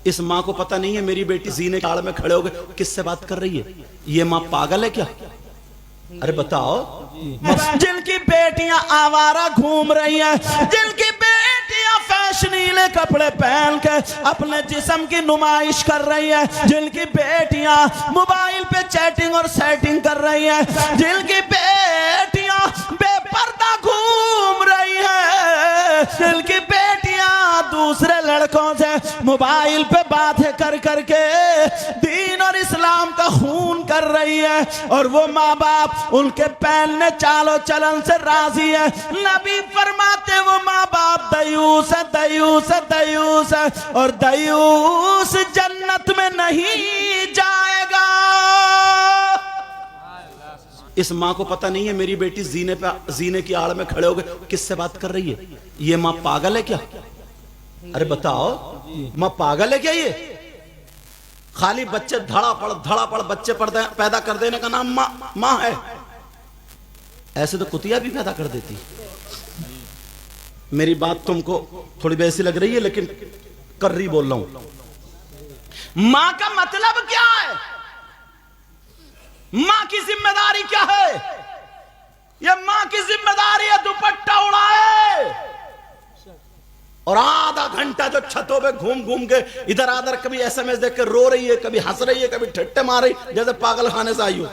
इस माँ को पता नहीं है मेरी बेटी जीने के आड़ में खड़े हो गए किससे बात कर रही है। ये माँ पागल है क्या? अरे बताओ। जिनकी बेटियां आवारा घूम रही हैं, जिनकी बेटियां फैशनीले कपड़े पहन के अपने जिस्म की नुमाइश कर रही हैं, जिनकी बेटियां मोबाइल पे चैटिंग और सेटिंग कर रही हैं, जिनकी बेटियां बेपर्दा घूम रही हैं, जिनकी बेटियां दूसरे लड़कों से मोबाइल पे बातें कर करके दीन और इस्लाम का खून कर रही है, और वो माँ बाप उनके पहनने चालो चलन से राजी है। नबी फरमाते वो माँ बाप दयूस है, दयूस है, दयूस है, और दयूस जन्नत में नहीं जाएगा। इस माँ को पता नहीं है मेरी बेटी जीने की आड़ में खड़े हो गए किससे बात कर रही है। ये माँ पागल है क्या? अरे बताओ, माँ पागल है क्या? ये खाली बच्चे धड़ापड़ बच्चे पैदा कर देने का नाम माँ है? ऐसे तो कुतिया भी पैदा कर देती। मेरी बात तुमको थोड़ी वैसी लग रही है, लेकिन कर रही बोल रहा हूं। माँ का मतलब क्या है? माँ की जिम्मेदारी क्या है? ये माँ की जिम्मेदारी है दुपट्टा उड़ाए और आधा घंटा जो छतों पे घूम घूम के इधर आधर, कभी एसएमएस देख के रो रही है, कभी हंस रही है, कभी ठट्टे मार रही, जैसे पागल खाने से आई हो।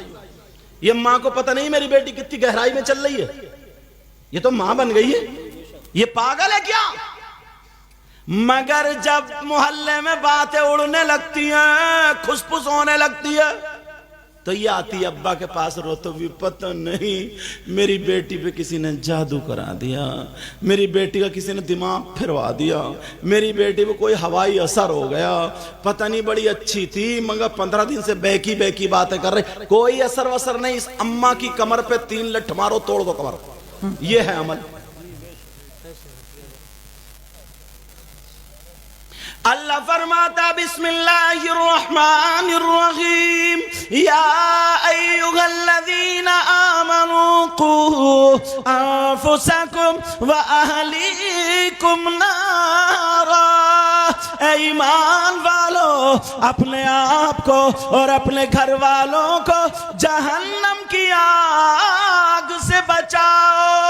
ये माँ को पता नहीं मेरी बेटी कितनी गहराई में चल रही है। ये तो माँ बन गई है। ये पागल है क्या? मगर जब मोहल्ले में बातें उड़ने लगती हैं, खुशफुस होने लगती है, तो ये आती अब्बा के पास रो, तो भी पता नहीं मेरी बेटी पे किसी ने जादू करा दिया, मेरी बेटी का किसी ने दिमाग फिरवा दिया, मेरी बेटी पे कोई हवाई असर हो गया, पता नहीं बड़ी अच्छी थी मगर 15 दिन से बहकी बहकी बातें कर रही, कोई असर वसर नहीं। इस अम्मा की कमर पे 3 लठ मारो, तोड़ दो कमर। ये है अमल। अल्लाह फरमाता बिस्मिल्लाहिर्रहमानिर्रहीम, या अय्युहल्लज़ीना आमनू कू अनफुसकुम व अहलीकुम नारा। ईमान वालों, अपने आप को और अपने घर वालों को जहन्नम की आग से बचाओ।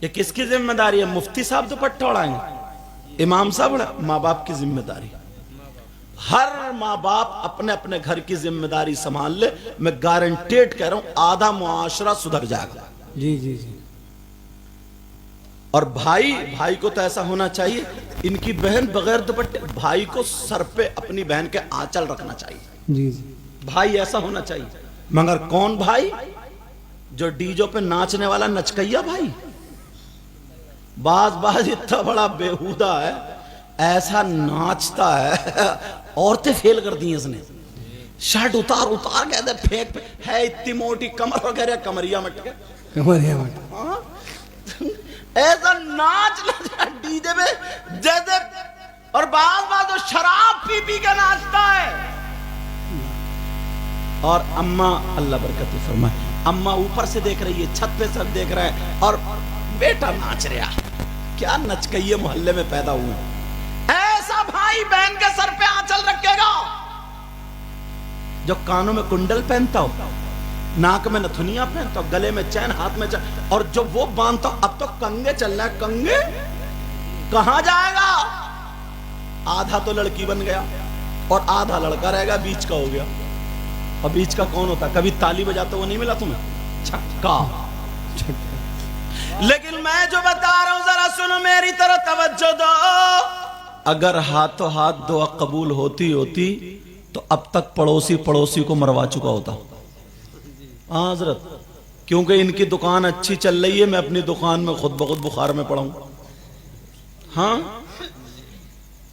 ये किसकी जिम्मेदारी है? मुफ्ती साहब दुपट्टा उड़ाएंगे? इमाम साहब? माँ बाप की जिम्मेदारी। हर माँ बाप अपने अपने घर की जिम्मेदारी संभाल ले, मैं गारंटेड कह रहा हूं आधा मुआशरा सुधर जाएगा। जी जी जी। और भाई को तो ऐसा होना चाहिए, इनकी बहन बगैर दुपट्टे, भाई को सर पे अपनी बहन के आंचल रखना चाहिए। जी जी। भाई ऐसा होना चाहिए। मगर कौन भाई? जो डीजो पे नाचने वाला नचकैया भाई। बाज इतना बड़ा बेहुदा है, ऐसा नाचता है, औरतें फेल कर दी इसने। शर्ट उतार कहते फेंक है, इतनी मोटी कमर वगैरह, कमरिया मट के ऐसा नाच डीजे पे जैसे, और बाज तो शराब पी के नाचता है। और अम्मा, अल्लाह बरकत फरमाए, अम्मा ऊपर से देख रही है, छत पे सब देख रहा है, और बेटा नाच रहा। क्या नचकइये मोहल्ले में पैदा हुए। ऐसा भाई बहन के सर पे आंचल रखेगा जो कानों में कुंडल पहनता हो, नाक में नथुनिया पहनता हो, गले में चैन, हाथ में चैन, और जो वो बांधता हो। अब तो कंगे चल रहा है। कंगे कहां जाएगा? आधा तो लड़की बन गया और आधा लड़का रहेगा, बीच का हो गया। और बीच का कौन होता? कभी ताली बजाता वो नहीं मिला तुम्हें? छक्का। लेकिन मैं जो बता रहा हूं जरा सुनो, मेरी तरफ तवज्जो दो। अगर हाथों हाथ दुआ कबूल होती तो अब तक पड़ोसी को मरवा चुका होता। हाँ हजरत, क्योंकि इनकी दुकान अच्छी चल रही है, मैं अपनी दुकान में खुद ब खुद बुखार में पड़ा हूं। हाँ,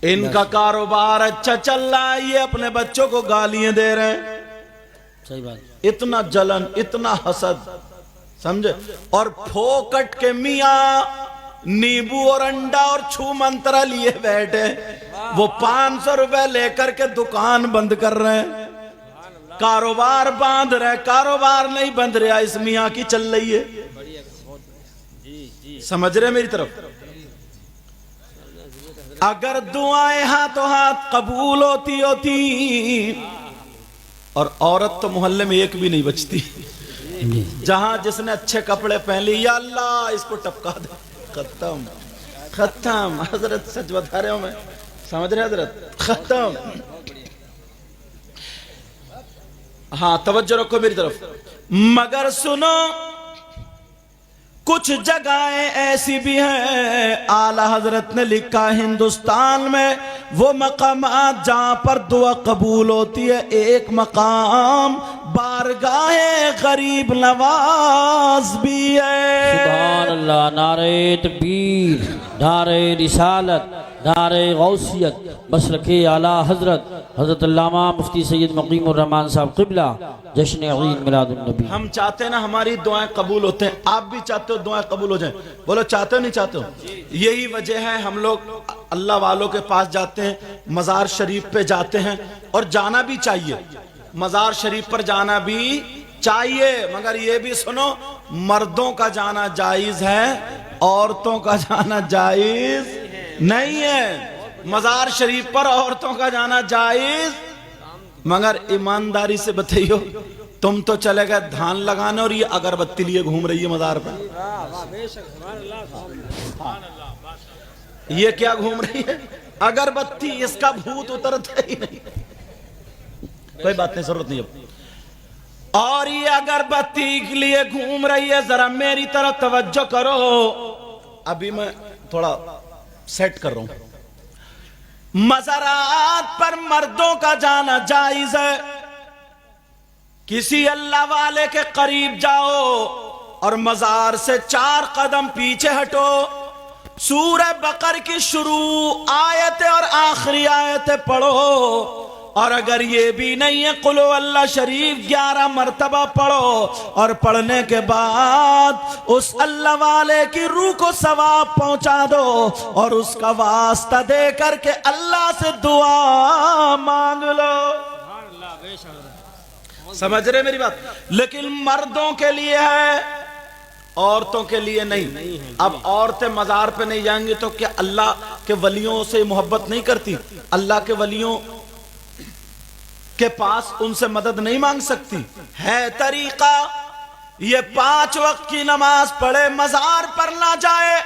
इनका कारोबार अच्छा चल रहा है, ये अपने बच्चों को गालियां दे रहे हैं। सही बात। इतना जलन, इतना हसद, समझे? और फोकट के मियां नींबू और अंडा और छू मंत्रा लिए बैठे, वो 500 रुपए लेकर के दुकान बंद कर रहे हैं, कारोबार बांध रहे, कारोबार नहीं बंद रहा, इस मियां की चल रही है। समझ रहे मेरी तरफ? अगर दुआएं हाथों हाथ कबूल होती और औरत तो मोहल्ले में एक भी नहीं बचती। जहां जिसने अच्छे कपड़े पहन लिए, या अल्लाह इसको टपका दे, खत्म खत्म। हजरत सच बता रहे हो, मैं समझ रहे हजरत, खत्म। हाँ तवज्जो रखो मेरी तरफ। मगर सुनो, कुछ जगहें ऐसी भी हैं, आला हजरत ने लिखा हिंदुस्तान में वो मकामात जहां पर दुआ कबूल होती है, एक मकाम बारगाहे गरीब नवाज भी है। सुभान अल्लाह। नारे तकबीर, नारे रिसालत, नारे गौसियत, मसलके आला हजरत हजरत अल्लामा मुफ्ती सैयद मुकीमुर रहमान साहब क़िबला, जश्न ईद मिलादुन नबी। हम चाहते हैं ना हमारी दुआएं कबूल होते हैं, आप भी चाहते हो दुआएं कबूल हो जाएं? बोलो चाहते हो नहीं चाहते हो? यही वजह है हम लोग अल्लाह वालों के पास जाते हैं, मज़ार शरीफ पे जाते हैं, और जाना भी चाहिए। मज़ार शरीफ पर जाना भी चाहिए, मगर ये भी सुनो, मर्दों का जाना जायज है, औरतों का जाना जायज नहीं है। मज़ार शरीफ पर औरतों का जाना जायज, मगर ईमानदारी से बताइयो, तुम तो चले गए धान लगाने और ये अगरबत्ती लिए घूम रही है मज़ार पर। ये क्या घूम रही है? अगरबत्ती, इसका भूत उतरता ही नहीं। कोई बात नहीं, जरूरत नहीं अब। और ये अगरबत्ती के लिए घूम रही है, जरा मेरी तरफ तवज्जो करो। अभी मैं थोड़ा सेट कर रहा हूं। मज़ारात पर मर्दों का जाना जायज है। किसी अल्लाह वाले के करीब जाओ और मज़ार से 4 कदम पीछे हटो, सूरह बकर की शुरू आयत और आखिरी आयत पढ़ो, और अगर ये भी नहीं है, कुल अल्लाह शरीफ 11 मर्तबा पढ़ो, और पढ़ने के बाद उस अल्लाह वाले की रूह को सवाब पहुंचा दो, और उसका वास्ता दे करके अल्लाह से दुआ मांग लो। समझ रहे मेरी बात? लेकिन मर्दों के लिए है, औरतों के लिए नहीं। अब औरतें मज़ार पे नहीं जाएंगी तो क्या अल्लाह के वलियों से मोहब्बत नहीं करती? अल्लाह के वलियों के पास उनसे मदद नहीं मांग सकती? है तरीका, ये 5 वक्त की नमाज पढ़े, मज़ार पर ना जाए,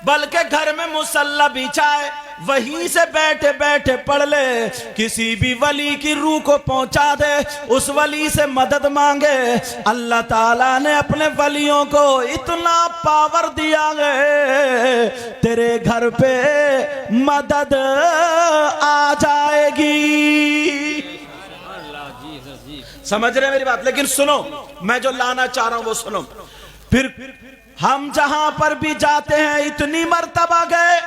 बल्कि घर में मुसल्ला बिछाए, वहीं से बैठे बैठे पढ़ ले, किसी भी वली की रूह को पहुंचा दे, उस वली से मदद मांगे। अल्लाह ताला ने अपने वलियों को इतना पावर दिया है, तेरे घर पे मदद आ जाएगी। समझ रहे मेरी बात? लेकिन सुनो, मैं जो लाना चाह रहा हूं वो सुनो। फिर हम जहां पर भी जाते हैं, इतनी मर्तबा गए,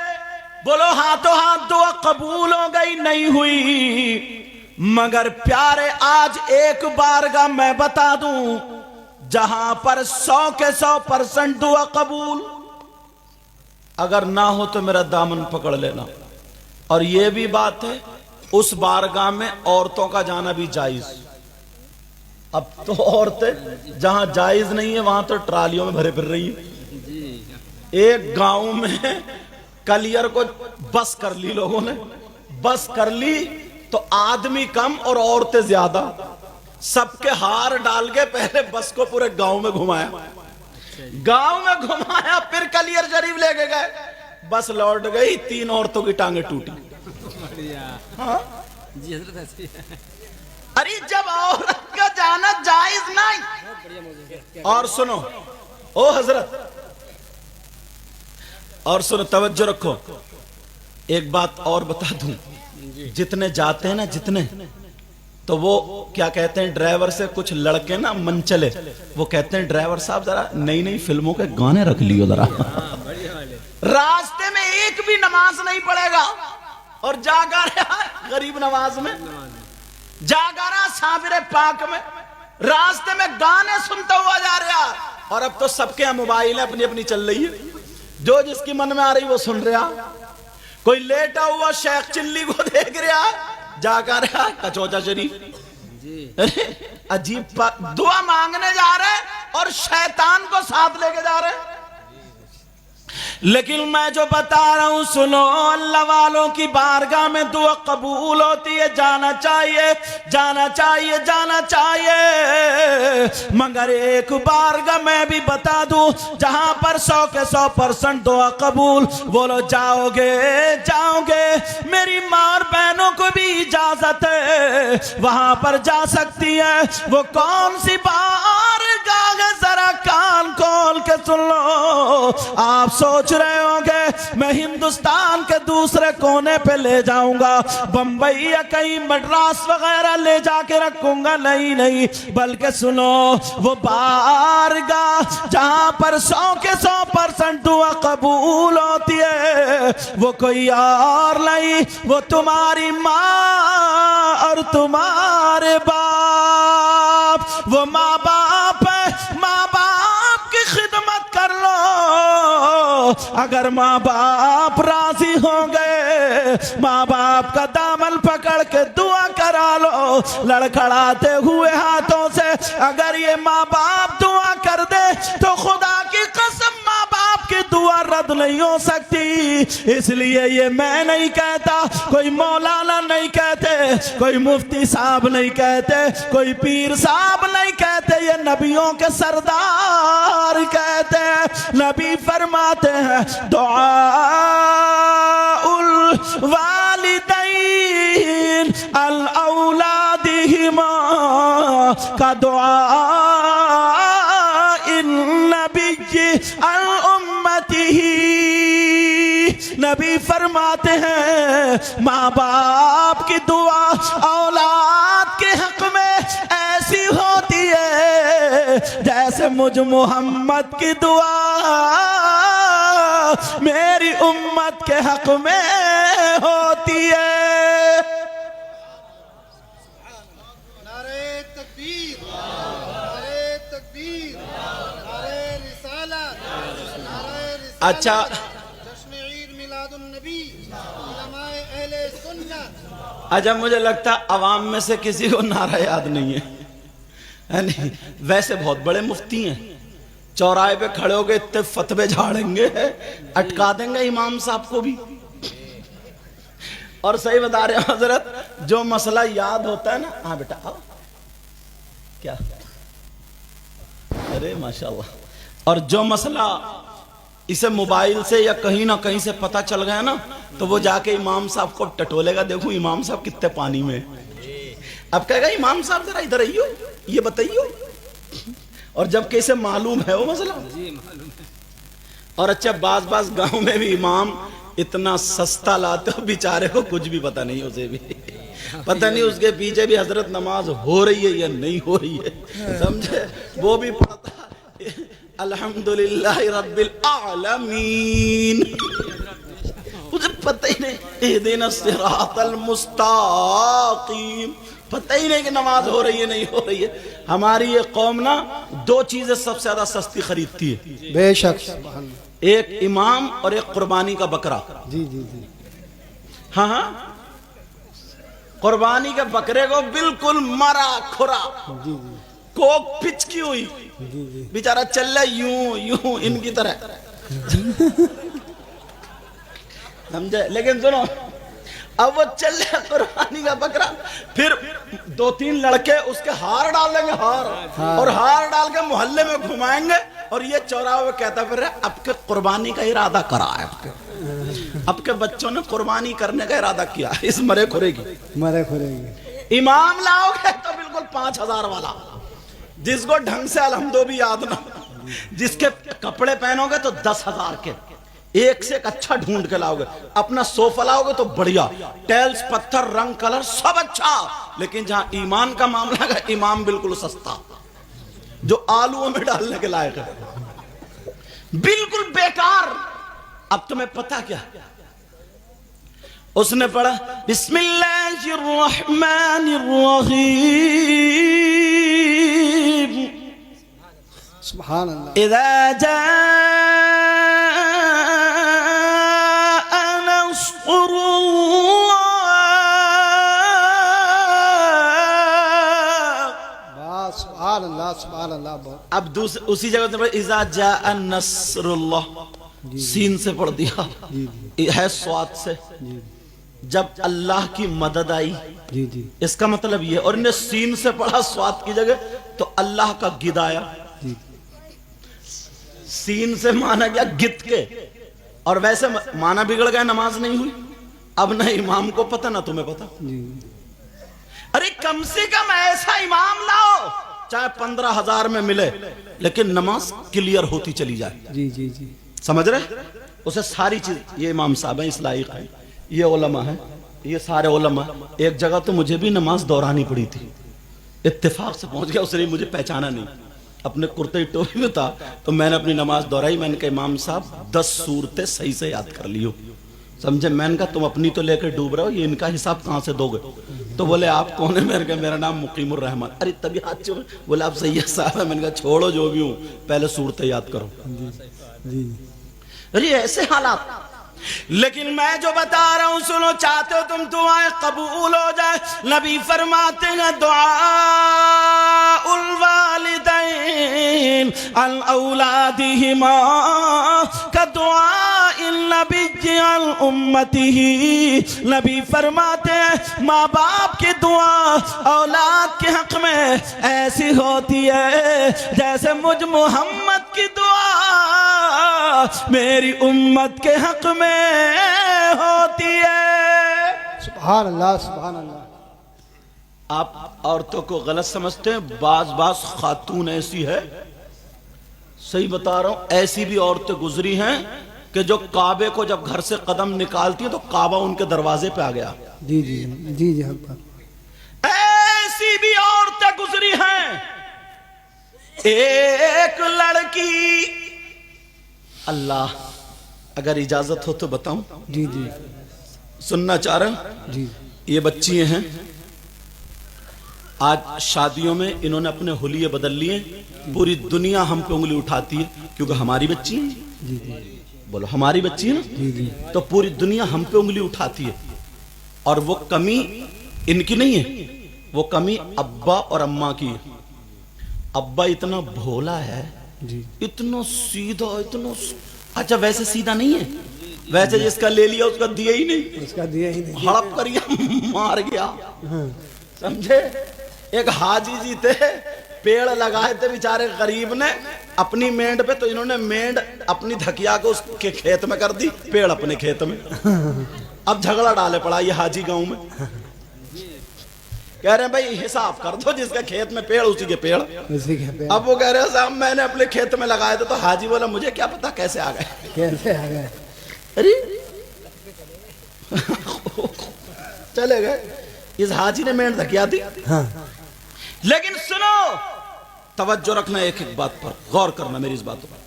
बोलो हाथों हाथ दुआ कबूल हो गई, नहीं हुई, मगर प्यारे आज एक बारगाह मैं बता दूं, जहां पर 100 के 100% दुआ कबूल। अगर ना हो तो मेरा दामन पकड़ लेना। और ये भी बात है, उस बारगाह में औरतों का जाना भी जायज। अब तो औरतें जहां जायज नहीं है, वहां तो ट्रालियों में भरे फिर रही है। एक गांव में कलियर को बस कर ली लोगों ने, बस कर ली तो आदमी कम और औरतें ज्यादा, सबके हार डाल के पहले बस को पूरे गांव में घुमाया, फिर कलियर शरीफ लेके गए, बस लौट गई, 3 औरतों की टांगे टूटी। हाँ? अरे जब औरत का जाना जायज नहीं। और सुनो ओ हजरत, और सुनो, तवज्जो रखो, एक बात और बता दूं, जितने जाते हैं ना, जितने, तो वो क्या कहते हैं, ड्राइवर से कुछ लड़के ना मन चले, वो कहते हैं ड्राइवर साहब जरा नई नई फिल्मों के गाने रख लियो जरा। रास्ते में एक भी नमाज नहीं पढ़ेगा और जागा रहा गरीब नवाज में, जागा रहा साबिरे पाक में, रास्ते में गाने सुनता हुआ जा रहा। और अब तो सबके यहाँ मोबाइल है, अपनी अपनी चल रही है, जो जिसकी मन में आ रही वो सुन रहा। कोई लेटा हुआ शेख चिल्ली को देख रहा, जागा रहा कचौचा शरीफ। अजीब दुआ मांगने जा रहे और शैतान को साथ लेके जा रहे। लेकिन मैं जो बता रहा हूं सुनो, अल्लाह वालों की बारगाह में दुआ कबूल होती है, जाना चाहिए जाना चाहिए जाना चाहिए। मगर एक बारगाह मैं भी बता दूं जहां पर 100 के 100% दुआ कबूल। बोलो जाओगे जाओगे, मेरी मां और बहनों को भी इजाजत है वहां पर जा सकती है। वो कौन सी बारगाह है, जरा कान खोल के सुन लो। आप सोच रहे होंगे मैं हिंदुस्तान के दूसरे कोने पे ले जाऊंगा, बंबई या कहीं मद्रास वगैरह ले जाके रखूंगा, नहीं नहीं, बल्कि सुनो वो बारगाह जहां पर 100 के 100% दुआ कबूल होती है, वो कोई और नहीं, वो तुम्हारी माँ और तुम्हारे बाप। वो माँ बाप है, माँ बाप की खिदमत कर लो। अगर माँ बाप राजी हो गए, माँ बाप का दामन पकड़ के दुआ करा लो लड़खड़ाते हुए हाथों से। अगर ये माँ बाप दुआ कर दे तो खुदा की कसम माँ बाप की दुआ रद्द नहीं हो सकती। इसलिए ये मैं नहीं कहता, कोई मौलाना नहीं कहते, कोई मुफ्ती साहब नहीं कहते, कोई पीर साहब नहीं कहते, ये नबियों के सरदार कहते हैं। नबी फरमाते हैं दुआउल वालिदैन अल औलादिहिमा का दुआ इन नबी अल उम्मतिही। नबी फरमाते हैं माँ बाप की दुआ औलाद के हक में ऐसी होती है जैसे मुझ मोहम्मद की दुआ मेरी उम्मत के हक में होती है। नारे तकबीर, नारे तकबीर, नारे रिसालत, नारे रिसालत। अच्छा, जश्न ईद मिलादुन नबी, उलमाए अहले सुन्नत। अच्छा मुझे लगता अवाम में से किसी को नारा याद नहीं है नहीं? वैसे बहुत बड़े मुफ्ती हैं, चौराहे पे खड़े हो गए इतने फतवे झाड़ेंगे, अटका देंगे इमाम साहब को भी। और सही बता रहे हैं हजरत, जो मसला याद होता है ना, हाँ बेटा आओ, क्या, अरे माशाल्लाह। और जो मसला इसे मोबाइल से या कहीं ना कहीं से पता चल गया ना, तो वो जाके इमाम साहब को टटोलेगा, देखो इमाम साहब कितने पानी में। अब कहेगा इमाम साहब जरा इधर आइयो, ये बताइयो। और जबकि इसे मालूम है वो मसला जी, मालूम है। और अच्छा बाज गांव में भी इमाम इतना सस्ता लाते हो, बेचारे को कुछ भी पता नहीं, उसे भी पता नहीं उसके पीछे भी हजरत नमाज हो रही है या नहीं हो रही है, समझे? वो भी पढ़ता अल्हम्दुलिल्लाह रब्बिल आलमीन, उसे पता ही नहीं इहदिना सिरातल मुस्ताकीम, पता ही नहीं कि नमाज हो रही है नहीं हो रही है। हमारी ये कौम ना दो चीजें सबसे ज्यादा सस्ती खरीदती है, बेशक, एक इमाम और एक कुर्बानी का बकरा। जी जी जी, हाँ हाँ, कुर्बानी के बकरे को बिल्कुल मरा खुरा, जी जी कोक पिचकी हुई, जी जी, बेचारा चल रहा यूं यूं इनकी तरह, समझे? लेकिन सुनो, अब वो चल रहा कुर्बानी का बकरा, फिर 2-3 लड़के उसके हार डाल देंगे, हार और हार डाल के मोहल्ले में घुमाएंगे, और ये चौराहे में कहता फिर आपके कुर्बानी का इरादा करा है, आपके बच्चों ने कुर्बानी करने का इरादा किया, इस मरे खुरे की मरे खुरेगी। इमाम लाओगे तो बिल्कुल 5000 वाला, जिसको ढंग से अलहम्दो भी याद ना, जिसके कपड़े पहनोगे तो 10,000 के, एक से एक अच्छा ढूंढ के लाओगे। अपना सोफा लाओगे तो बढ़िया, टाइल्स पत्थर रंग कलर सब अच्छा, लेकिन जहां ईमान का मामला है इमाम बिल्कुल सस्ता, जो आलूओं में डालने के लायक है, बिल्कुल बेकार। अब तुम्हें पता क्या, उसने पढ़ा बिस्मिल्लाहिर्रहमानिर्रहीम, सुभान अल्लाह। इज़ा जाअ नस्रुल्लाह, सुभान अल्लाह, सुभान अल्लाह। अब दूसरी उसी जगह इज़ा जाअ नस्रुल्लाह, सीन से पढ़ दिया, जी ये है स्वाद से। जी जब अल्लाह की मदद आई, जी जी इसका मतलब ये, और इन्हें सीन से पढ़ा स्वाद की जगह, तो अल्लाह का गिद आया। जी सीन से माना गया गिद के, और वैसे माना बिगड़ गया, नमाज नहीं हुई। अब ना इमाम को पता ना तुम्हें पता। जी अरे कम से कम ऐसा इमाम लाओ, चाहे 15,000 में मिले, लेकिन नमाज क्लियर होती चली जाए। जी जी जी समझ रहे? उसे सारी चीज, ये इमाम साहब है, इस लायक है, ये उलमा है, ये सारे उलमा। एक जगह तो मुझे भी नमाज दोहरानी पड़ी थी, इत्तेफाक से पहुंच गया, उसने मुझे पहचाना नहीं, अपने कुर्ते टोपी में था, तो मैंने अपनी नमाज दोहराई। मैंने कहा इमाम साहब 10 सूरतें सही से याद कर लियो। समझे? मैंने कहा तुम अपनी तो लेकर डूब रहे हो, ये इनका हिसाब कहां से दोगे? तो बोले आप कौन है? मैंने कहा मेरा नाम मुकीमुर रहमान। अरे तभी हाथ चुप। बोले आप सैयद साहब है। मैंने कहा छोड़ो जो भी हूं, पहले सूरतें याद करो। जी अरे ऐसे हालात। लेकिन मैं जो बता रहा हूं सुनो, चाहते हो तुम दुआएं कबूल हो जाए, नबी फरमाते हैं दुआ उल वालिदैन अल औलादिहिमा का दुआ इन नबी अल उम्मतिही। नबी फरमाते हैं माँ बाप की दुआ औलाद के हक में ऐसी होती है जैसे मुझ मोहम्मद की दुआ मेरी उम्मत के हक में होती है। सुभान अल्लाह सुभान अल्लाह। आप औरतों को गलत समझते हैं, बाज खातून ऐसी है, सही बता रहा हूं, ऐसी भी औरतें गुजरी हैं कि जो काबे को जब घर से कदम निकालती है तो काबा उनके दरवाजे पे आ गया। जी जी जी जी हाँ। ऐसी भी औरतें गुजरी हैं। एक लड़की, अल्लाह अगर इजाजत हो तो बताऊं, जी जी सुनना चाह रहे हैं? जी ये बच्ची हैं, आज शादियों में इन्होंने अपने हुलिये बदल लिए। पूरी दुनिया हम पे उंगली उठाती है क्योंकि हमारी बच्ची है। जी जी बोलो हमारी बच्ची है ना, जी जी तो पूरी दुनिया हम पे उंगली उठाती है। और वो कमी इनकी नहीं है, वो कमी अब्बा और अम्मा की है। अब्बा इतना भोला है, जी इतना सीधा, इतना अच्छा वैसे सीधा नहीं है, वैसे जिसका ले लिया उसका दिया ही नहीं, उसका दिया ही नहीं। हड़प कर गया, मार गया। हाँ समझे? एक हाजी जी थे, पेड़ लगाए थे बेचारे गरीब ने अपनी मेंढ पे, तो इन्होंने मेंढ अपनी धकिया को उसके खेत में कर दी, पेड़ अपने खेत में। अब झगड़ा डाले पड़ा ये हाजी गांव में, कह रहे हैं भाई हिसाब कर दो, जिसके खेत में पेड़ उसी के पेड़। उसी के पे अब वो कह रहे हैं साहब मैंने अपने खेत में लगाए थे, तो हाजी बोला मुझे क्या पता कैसे आ गए। कैसे आ गए? अरे चले गए, इस हाजी ने मेंढ धकिया दी। हाँ लेकिन सुनो, तवज्जो रखना एक एक बात पर, गौर करना मेरी इस बातों पर।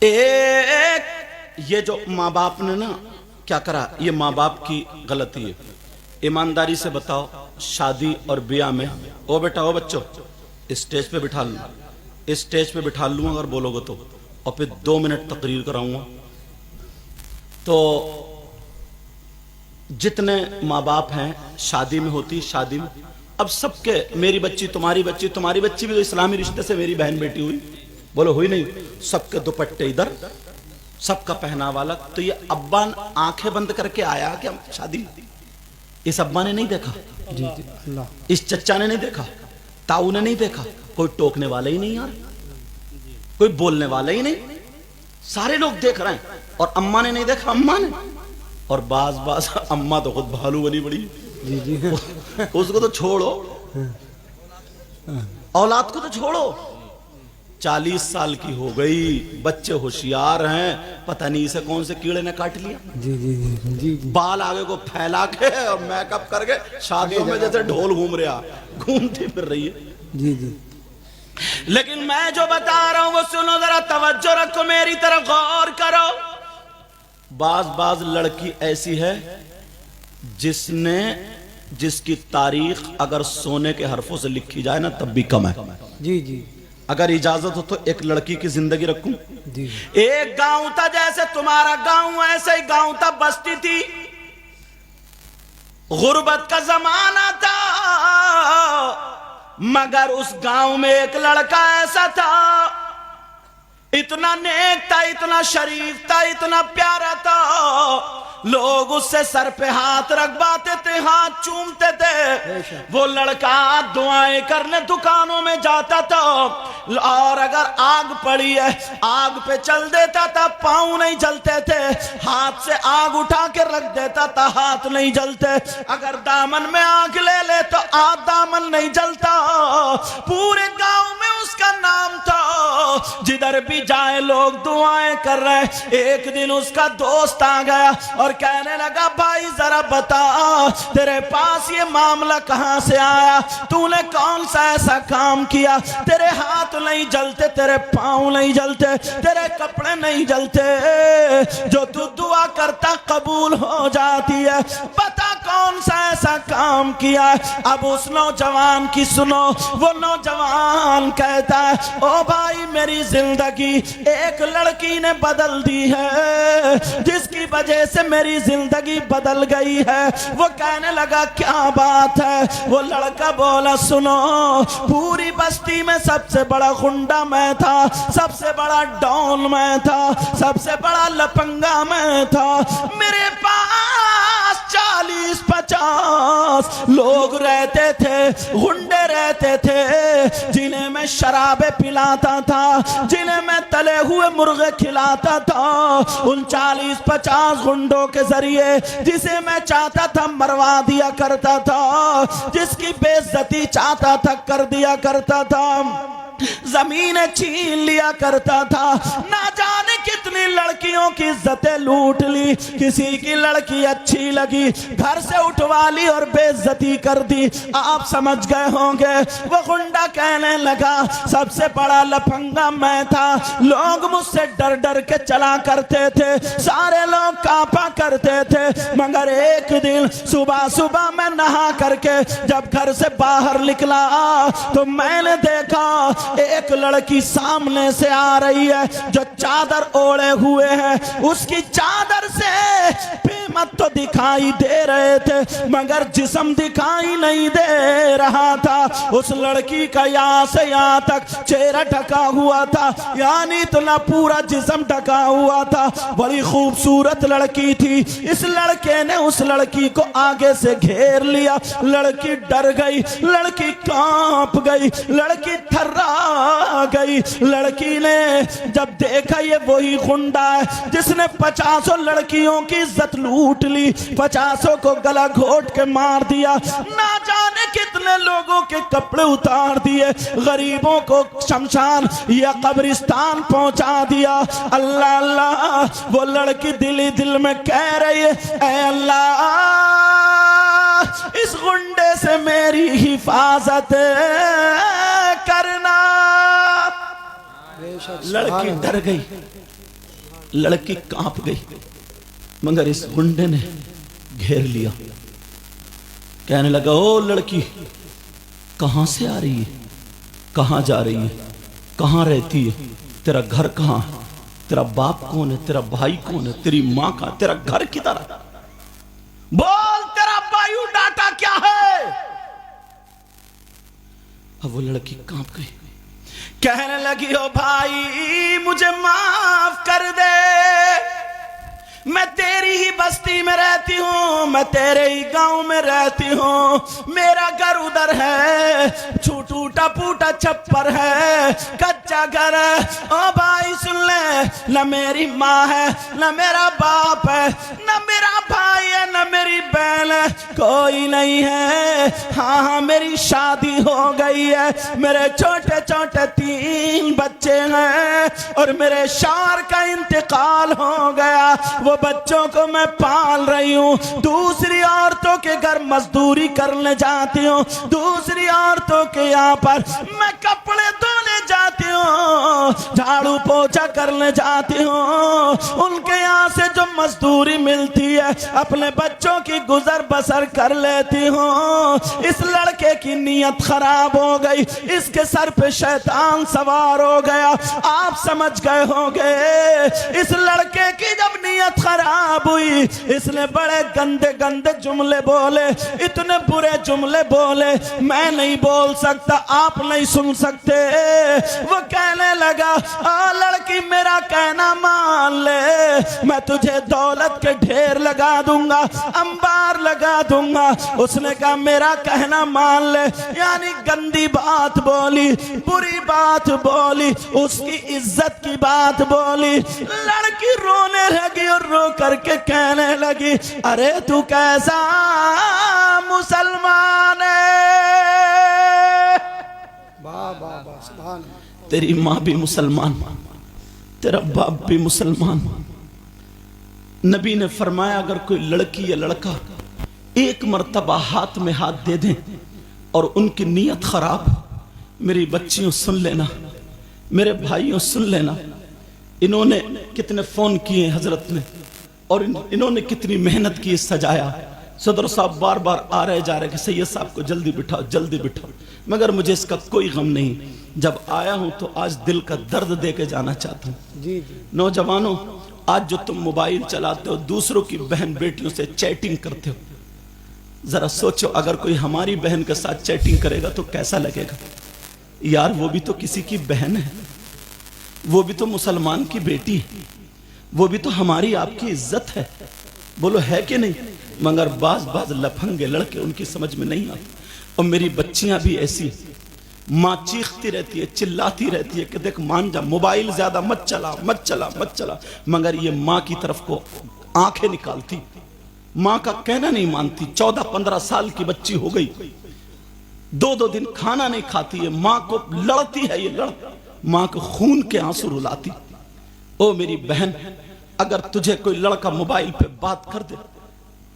एक ये जो माँ बाप ने ना क्या करा, ये माँ बाप की गलती है। ईमानदारी से बताओ, शादी और ब्याह में, ओ बेटा ओ बच्चों, स्टेज पे बिठा लूं, स्टेज पे बिठा लूंगा अगर बोलोगे तो, और फिर 2 मिनट तकरीर कराऊंगा। तो जितने माँ बाप हैं शादी में होती, शादी में अब सबके, मेरी बच्ची तुम्हारी बच्ची, तुम्हारी बच्ची भी तो इस्लामी रिश्ते से मेरी बहन बेटी हुई, बोलो हुई नहीं? सबके दुपट्टे इधर, सबका पहनावा अलग। तो ये अब्बा आंखें बंद करके आया क्या शादी में? इस अब्बा ने नहीं देखा, जी जी अल्लाह। इस चच्चा ने नहीं देखा, ताऊ ने नहीं देखा, कोई टोकने वाला ही नहीं यार, कोई बोलने वाला ही नहीं, सारे लोग देख रहे हैं। और अम्मा ने नहीं देखा, अम्मा ने, और बाज अम्मा तो खुद भालू बनी बड़ी। जी जी उसको तो छोड़ो, औलाद को तो छोड़ो, 40 साल की हो गई, बच्चे होशियार हैं, पता नहीं इसे कौन से कीड़े ने काट लिया। जी जी जी जी बाल आगे को फैला के और मेकअप करके शादियों में जैसे ढोल घूम रहा, घूमती फिर रही है। जी जी लेकिन मैं जो बता रहा हूं वो सुनो, जरा तवज्जो रखो, मेरी तरफ गौर करो। बाज लड़की ऐसी है जिसकी तारीख अगर सोने के हरफों से लिखी जाए ना तब भी कम है। जी जी अगर इजाजत हो तो एक लड़की की जिंदगी रखूं। जी एक गांव था, जैसे तुम्हारा गांव ऐसे ही गांव था, बस्ती थी, गुर्बत का जमाना था, मगर उस गांव में एक लड़का ऐसा था इतना नेक था, इतना शरीफ था, इतना प्यारा था, लोग उससे सर पे हाथ रखवाते थे, हाथ चूमते थे। वो लड़का दुआएं करने दुकानों में जाता था, और अगर आग पड़ी है आग पे चल देता था, पांव नहीं जलते थे, हाथ से आग उठा के रख देता था, हाथ नहीं जलते। अगर दामन में आग ले ले तो दामन नहीं जलता। पूरे गांव में उसका नाम था, जिधर भी जाए लोग दुआएं कर रहे। एक दिन उसका दोस्त आ गया और कहने लगा, भाई जरा बता, तेरे पास ये मामला कहां से आया? तूने कौन सा ऐसा काम किया? तेरे हाथ नहीं जलते, तेरे पांव नहीं जलते, तेरे कपड़े नहीं जलते, जो तू दुआ करता कबूल हो जाती है। बता कौन सा ऐसा काम किया? अब उस नौजवान की सुनो। वो नौजवान कहता है, ओ भाई मेरी जिंदगी एक लड़की ने बदल दी है, जिसकी वजह से मेरी जिंदगी बदल गई है। वो कहने लगा, क्या बात है? वो लड़का बोला, सुनो, पूरी बस्ती में सबसे बड़ा गुंडा मैं था, सबसे बड़ा डॉन मैं था, सबसे बड़ा लफंगा मैं था। मेरे पास 40-50 लोग रहते थे, गुंडे रहते थे, जिन्हें मैं शराबे पिलाता था, जिन्हें मैं तले हुए मुर्गे खिलाता था। उन 40-50 गुंडों के जरिए जिसे मैं चाहता था मरवा दिया करता था, जिसकी बेइज्जती चाहता था कर दिया करता था, जमीनें छीन लिया करता था। ना जाने कितनी लड़कियों की इज्जतें लूट ली, किसी की लड़की अच्छी लगी घर से उठवा ली और बेइज्जती कर दी। आप समझ गए होंगे। वो गुंडा कहने लगा, सबसे बड़ा लफंगा मैं था, लोग मुझसे डर डर के चला करते थे, सारे लोग कांपा करते थे। मगर एक दिन सुबह सुबह मैं नहा करके जब घर से बाहर निकला तो मैंने देखा एक लड़की सामने से आ रही है जो चादर ओढ़े हुए है। उसकी चादर से पेमत तो दिखाई दे रहे थे मगर जिस्म दिखाई नहीं दे रहा था। उस लड़की का यहाँ से यहाँ तक चेहरा ढका हुआ था, यानी इतना पूरा जिस्म ढका हुआ था। बड़ी खूबसूरत लड़की थी। इस लड़के ने उस लड़की को आगे से घेर लिया। लड़की डर गई, लड़की कांप गई, लड़की थर्रा गई। लड़की ने जब देखा ये वही गुंडा है जिसने 50 लड़कियों की इज्जत लूट ली, 50 को गला घोट के मार दिया, ना जाने कितने लोगों के कपड़े उतार दिए, गरीबों को शमशान या कब्रिस्तान पहुंचा दिया। अल्लाह अल्लाह, वो लड़की दिल ही दिल में कह रही है, ऐ अल्लाह इस गुंडे से मेरी हिफाजत करना। लड़की डर गई, लड़की कांप गई, मगर इस गुंडे ने घेर लिया। कहने लगा, ओ लड़की कहां से आ रही है, कहां जा रही है, कहां रहती है, तेरा घर कहां है, तेरा बाप कौन है, तेरा भाई कौन है, तेरी मां कहां, तेरा घर किधर है, बोल तेरा बायोडाटा क्या है। अब वो लड़की कांप गई, कहने लगी, ओ भाई मुझे माफ कर दे, मैं तेरी ही बस्ती में रहती हूँ, मैं तेरे ही गांव में रहती हूँ, मेरा घर उधर है, टूटा फूटा छप्पर है, कच्चा घर है। ओ भाई सुन ले, न मेरी माँ है, न मेरा बाप है, न मेरा भाई है, न मेरी बहन है, कोई नहीं है। हाँ हाँ मेरी शादी हो गई है, मेरे छोटे छोटे 3 बच्चे हैं और मेरे शौहर का इंतकाल हो गया, वो बच्चों को मैं पाल रही हूँ। दूसरी औरतों के घर मजदूरी करने जाती हूँ, दूसरी औरतों के यहाँ पर मैं कपड़े धोने जाती हूँ, झाड़ू पोछा करने जाती हूँ। उनके यहाँ से जो मजदूरी मिलती है अपने बच्चों की गुजर बसर कर लेती हूँ। इस लड़के की नीयत खराब हो गई, इसके सर पे शैतान सवार हो गया। आप समझ गए होंगे, इस लड़के की जब नीयत खराब खराब हुई, इसने बड़े गंदे गंदे जुमले बोले, इतने बुरे जुमले बोले, मैं नहीं बोल सकता, आप नहीं सुन सकते। वो कहने लगा, लड़की मेरा कहना मान ले, मैं तुझे दौलत के ढेर लगा दूंगा, अंबार लगा दूंगा। उसने कहा मेरा कहना मान ले, यानी गंदी बात बोली, बुरी बात बोली, उसकी इज्जत की बात बोली। लड़की रोने लगी और रो करके कहने लगी, अरे तू कैसा मुसलमान है? वाह वाह वाह, सुभान। तेरी माँ भी मुसलमान, तेरा बाप भी मुसलमान। नबी ने फरमाया अगर कोई लड़की या लड़का एक मर्तबा हाथ में हाथ दे दें और उनकी नीयत खराब, मेरी बच्चियों सुन लेना, मेरे भाइयों सुन लेना, इन्होंने कितने फोन किए हजरत ने और इन्होंने कितनी मेहनत की सजाया। सदर साहब बार बार आ रहे जा रहे कि सैयद साहब को जल्दी बिठाओ, जल्दी बिठाओ, मगर मुझे इसका कोई गम नहीं। जब आया हूं तो आज दिल का दर्द दे के जाना चाहता हूं। जी जी। नौजवानों, आज जो तुम मोबाइल चलाते हो, दूसरों की बहन बेटियों से चैटिंग करते हो, जरा सोचो अगर कोई हमारी बहन के साथ चैटिंग करेगा तो कैसा लगेगा? यार वो भी तो किसी की बहन है, वो भी तो मुसलमान की बेटी है, वो भी तो हमारी आपकी इज्जत है, बोलो है कि नहीं? मगर बाज लफंगे लड़के उनकी समझ में नहीं आती। और मेरी बच्चियां भी ऐसी, माँ चीखती रहती है, चिल्लाती रहती है कि देख मान जा, मोबाइल ज्यादा मत चला, मत चला, मत चला, मगर ये माँ की तरफ को आंखें निकालती, माँ का कहना नहीं मानती। 14-15 साल की बच्ची हो गई, 2-2 दिन खाना नहीं खाती है, माँ को लड़ती है, ये माँ को खून के आंसू रुलाती। ओ मेरी बहन, अगर तुझे कोई लड़का मोबाइल पे बात कर दे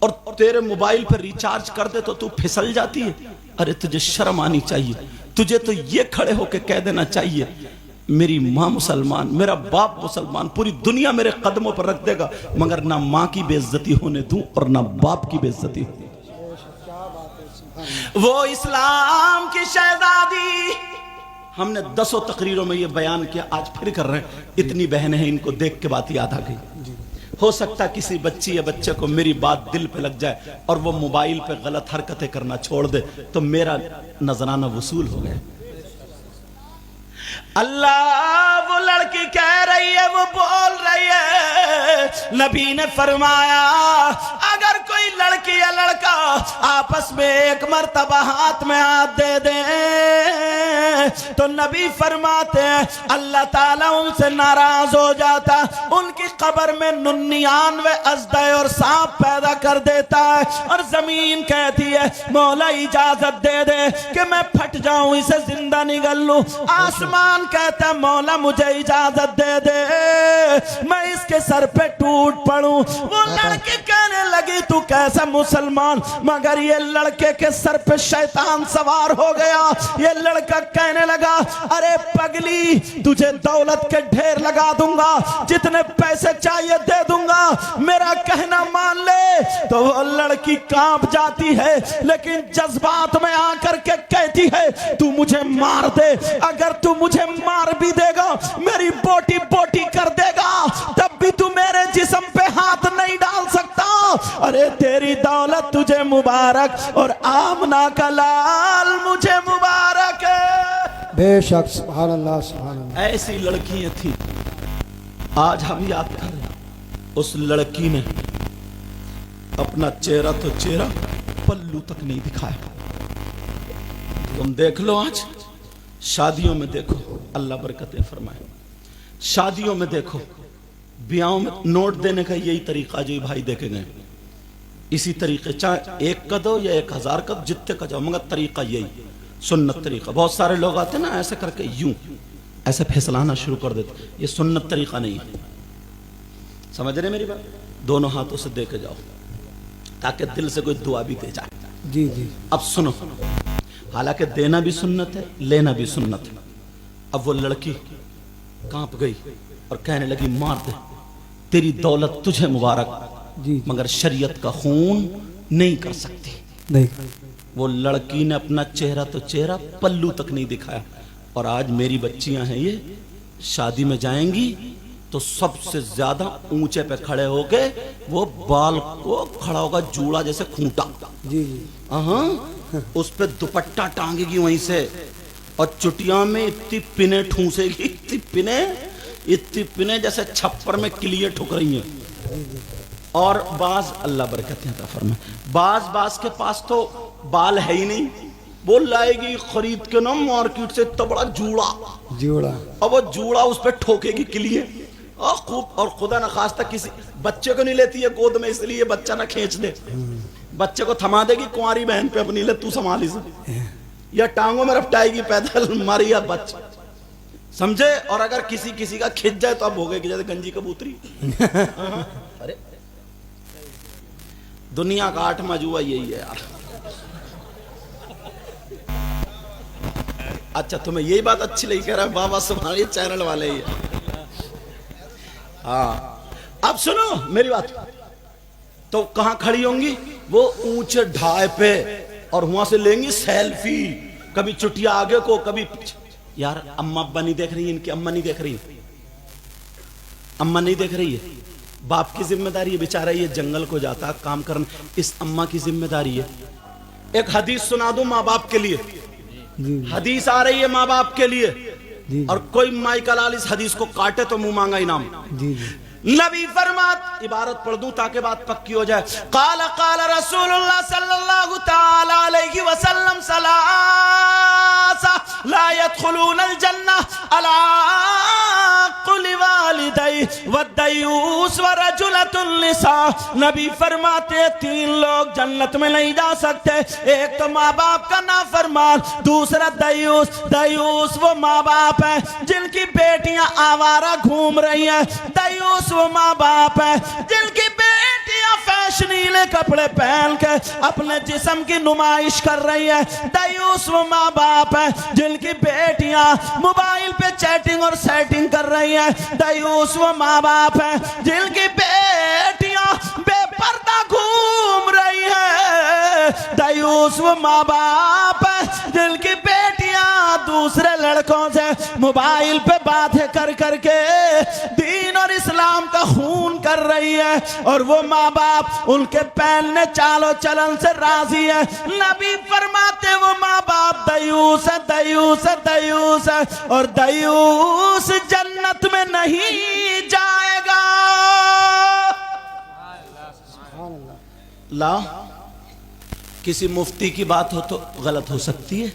और तेरे मोबाइल पे रिचार्ज कर दे तो तू फिसल जाती है। अरे तुझे शर्म आनी चाहिए, तुझे तो ये खड़े होके कह देना चाहिए मेरी माँ मुसलमान, मेरा बाप मुसलमान, पूरी दुनिया मेरे कदमों पर रख देगा, मगर ना माँ की बेइज्जती होने दूं और ना बाप की बेइज्जती होने। वो इस्लाम की शहजादी, हमने 10 तकरीरों में ये बयान किया, आज फिर कर रहे हैं। इतनी बहनें हैं, इनको देख के बात याद आ गई। हो सकता है किसी बच्ची या बच्चे को मेरी बात दिल पे लग जाए और वो मोबाइल पे गलत हरकतें करना छोड़ दे तो मेरा नजराना वसूल हो गया। अल्लाह, वो लड़की कह रही है, वो बोल रही है, नबी ने फरमाया अगर कोई लड़की या लड़का आपस में एक मर्तबा हाथ में हाथ दे दे तो नबी फरमाते हैं अल्लाह ताला उनसे नाराज हो जाता, उनकी कब्र में 99 अजदे और सांप पैदा कर देता है। और जमीन कहती है मौला इजाजत दे दे कि मैं फट जाऊं, इसे जिंदा निगल लूं। आसमान कहता मौला मुझे इजाजत दे दे, मैं इसके सर पे टूट पड़ूं। वो लड़की कहने लगी तू कैसा मुसलमान, मगर ये लड़के के सर पे शैतान सवार हो गया। ये लड़का कहने लगा अरे पगली, तुझे दौलत के ढेर लगा दूंगा, जितने पैसे चाहिए दे दूंगा, मेरा कहना मान ले। तो वो लड़की कांप जाती है, लेकिन जज्बात में आकर के कहती है तू मुझे मार दे, अगर तू मुझे मार भी देगा, मेरी बोटी बोटी कर देगा, तब भी तू मेरे जिस्म पे हाथ नहीं डाल सकता। अरे तेरी दौलत तुझे मुबारक और आमना का लाल मुझे मुबारक है। बेशक, सुभान अल्लाह, सुभान अल्लाह। ऐसी लड़कियां थी, आज हम याद कर रहे हैं। उस लड़की ने अपना चेहरा तो चेहरा पल्लू तक नहीं दिखाया। तुम देख लो, आज शादियों में देखो, अल्लाह बरकतें फरमाए, शादियों में देखो, ब्याहों में नोट देने का यही तरीका जो भाई देखे गए, इसी तरीके, चाहे 1 का दो या 1000 का, जितने का जाओ, मगर तरीका यही, सुन्नत तरीका। बहुत सारे लोग आते ना ऐसे करके यूं ऐसे फैसलाना शुरू कर देते, ये सुन्नत तरीका नहीं है। समझ रहे मेरी बात? दोनों हाथों से दे के जाओ ताकि दिल से कोई दुआ भी दे जाए। जी जी। अब सुनो, हालांकि देना भी सुन्नत है, लेना भी सुन्नत है। अब वो लड़की कांप गई और कहने लगी मार दे, तेरी दौलत तुझे मुबारक, जी। मगर शरीयत का खून नहीं कर सकती। नहीं। वो लड़की ने अपना चेहरा तो चेहरा पल्लू तक नहीं दिखाया। और आज मेरी बच्चियां हैं, ये शादी में जाएंगी तो सबसे ज्यादा ऊंचे पे खड़े होके वो बाल को खड़ा होगा जूड़ा जैसे खूंटा। जी जी। हाँ, उस पे दुपट्टा टांगेगी वहीं से और चुटिया में इतनी पिने ठूसेगी, इतनी पिने जैसे छप्पर में किलियां ठुक रही हैं। और बाज, अल्लाह बरकत अता फरमाए, बाज के पास तो बाल है ही नहीं, वो लाएगी खरीद के ना मार्केट से इतना बड़ा जूड़ा, और वो जूड़ा उस पर ठोकेगी किलिए और खूब। और खुदा न खास्ता किसी बच्चे को नहीं लेती है गोद में, इसलिए बच्चा ना खींच दे, बच्चे को थमा देगी कुंवारी बहन पे अपनी, ले तू संभाल इसे, या टांगों में रपटाएगी पैदल मारी या बच्चा, समझे। और अगर किसी का खिंच जाए तो अब हो गए कि जैसे गंजी कबूतरी। अरे दुनिया का 8वां अजूबा यही है यार। अच्छा, तुम्हें यही बात अच्छी नहीं कह रहा बाबा तुम्हारे चैनल वाले ही है। हाँ, अब सुनो मेरी बात। तो कहां खड़ी होंगी? वो ऊंचे ढाई पे, और वहां से लेंगी सेल्फी, कभी चुटिया आगे को कभी पीछे। यार अम्मा अब्बा नहीं देख रही है, इनकी अम्मा नहीं देख रही है, अम्मा नहीं देख रही है। बाप की जिम्मेदारी है, बेचारा ये जंगल को जाता काम करना, इस अम्मा की जिम्मेदारी है। एक हदीस सुना दूं माँ बाप के लिए, हदीस आ रही है माँ बाप के लिए, और कोई माई का लाल इस हदीस को काटे तो मुंह मांगा इनाम। नबी फरमात, इबारत पढ़ दूं ताकि बात पक्की हो जाए। काला काला रसूलुल्लाह सल्लल्लाहु ताला अलैहि वसल्लम सलासा ला यदखुलूनल जन्नह अला कुल्ली वालिदै वद्दयूस व रजुलतुन निसा। नबी फरमाते 3 लोग जन्नत में नहीं जा सकते, एक तो माँ बाप का नाफरमान, दूसरा दयूस। दयूस वो माँ बाप है जिनकी बेटियां आवारा घूम रही हैं, दयूस वो माँ बाप है जिनकी बेटियां फैशनीले कपड़े पहन के अपने जिस्म की नुमाइश कर रही है, दयूस वो माँ बाप है जिनकी बेटियां मोबाइल पे चैटिंग और सेटिंग कर रही है, दयूस वो माँ बाप है जिनकी बेटियां बेपर्दा घूम रही है, दयूस वो माँ बाप है जिनकी बेटियां दूसरे लड़कों से मोबाइल पे बातें कर करके दीन और इस्लाम का खून कर रही है, और वो माँ बाप उनके पहनने चालो चलन से राजी है। नबी फरमाते वो माँ बाप दयूस है, दयूस है, दयूस है, और दयूस जन्नत में नहीं जाएगा। ला, किसी मुफ्ती की बात हो तो गलत हो सकती है,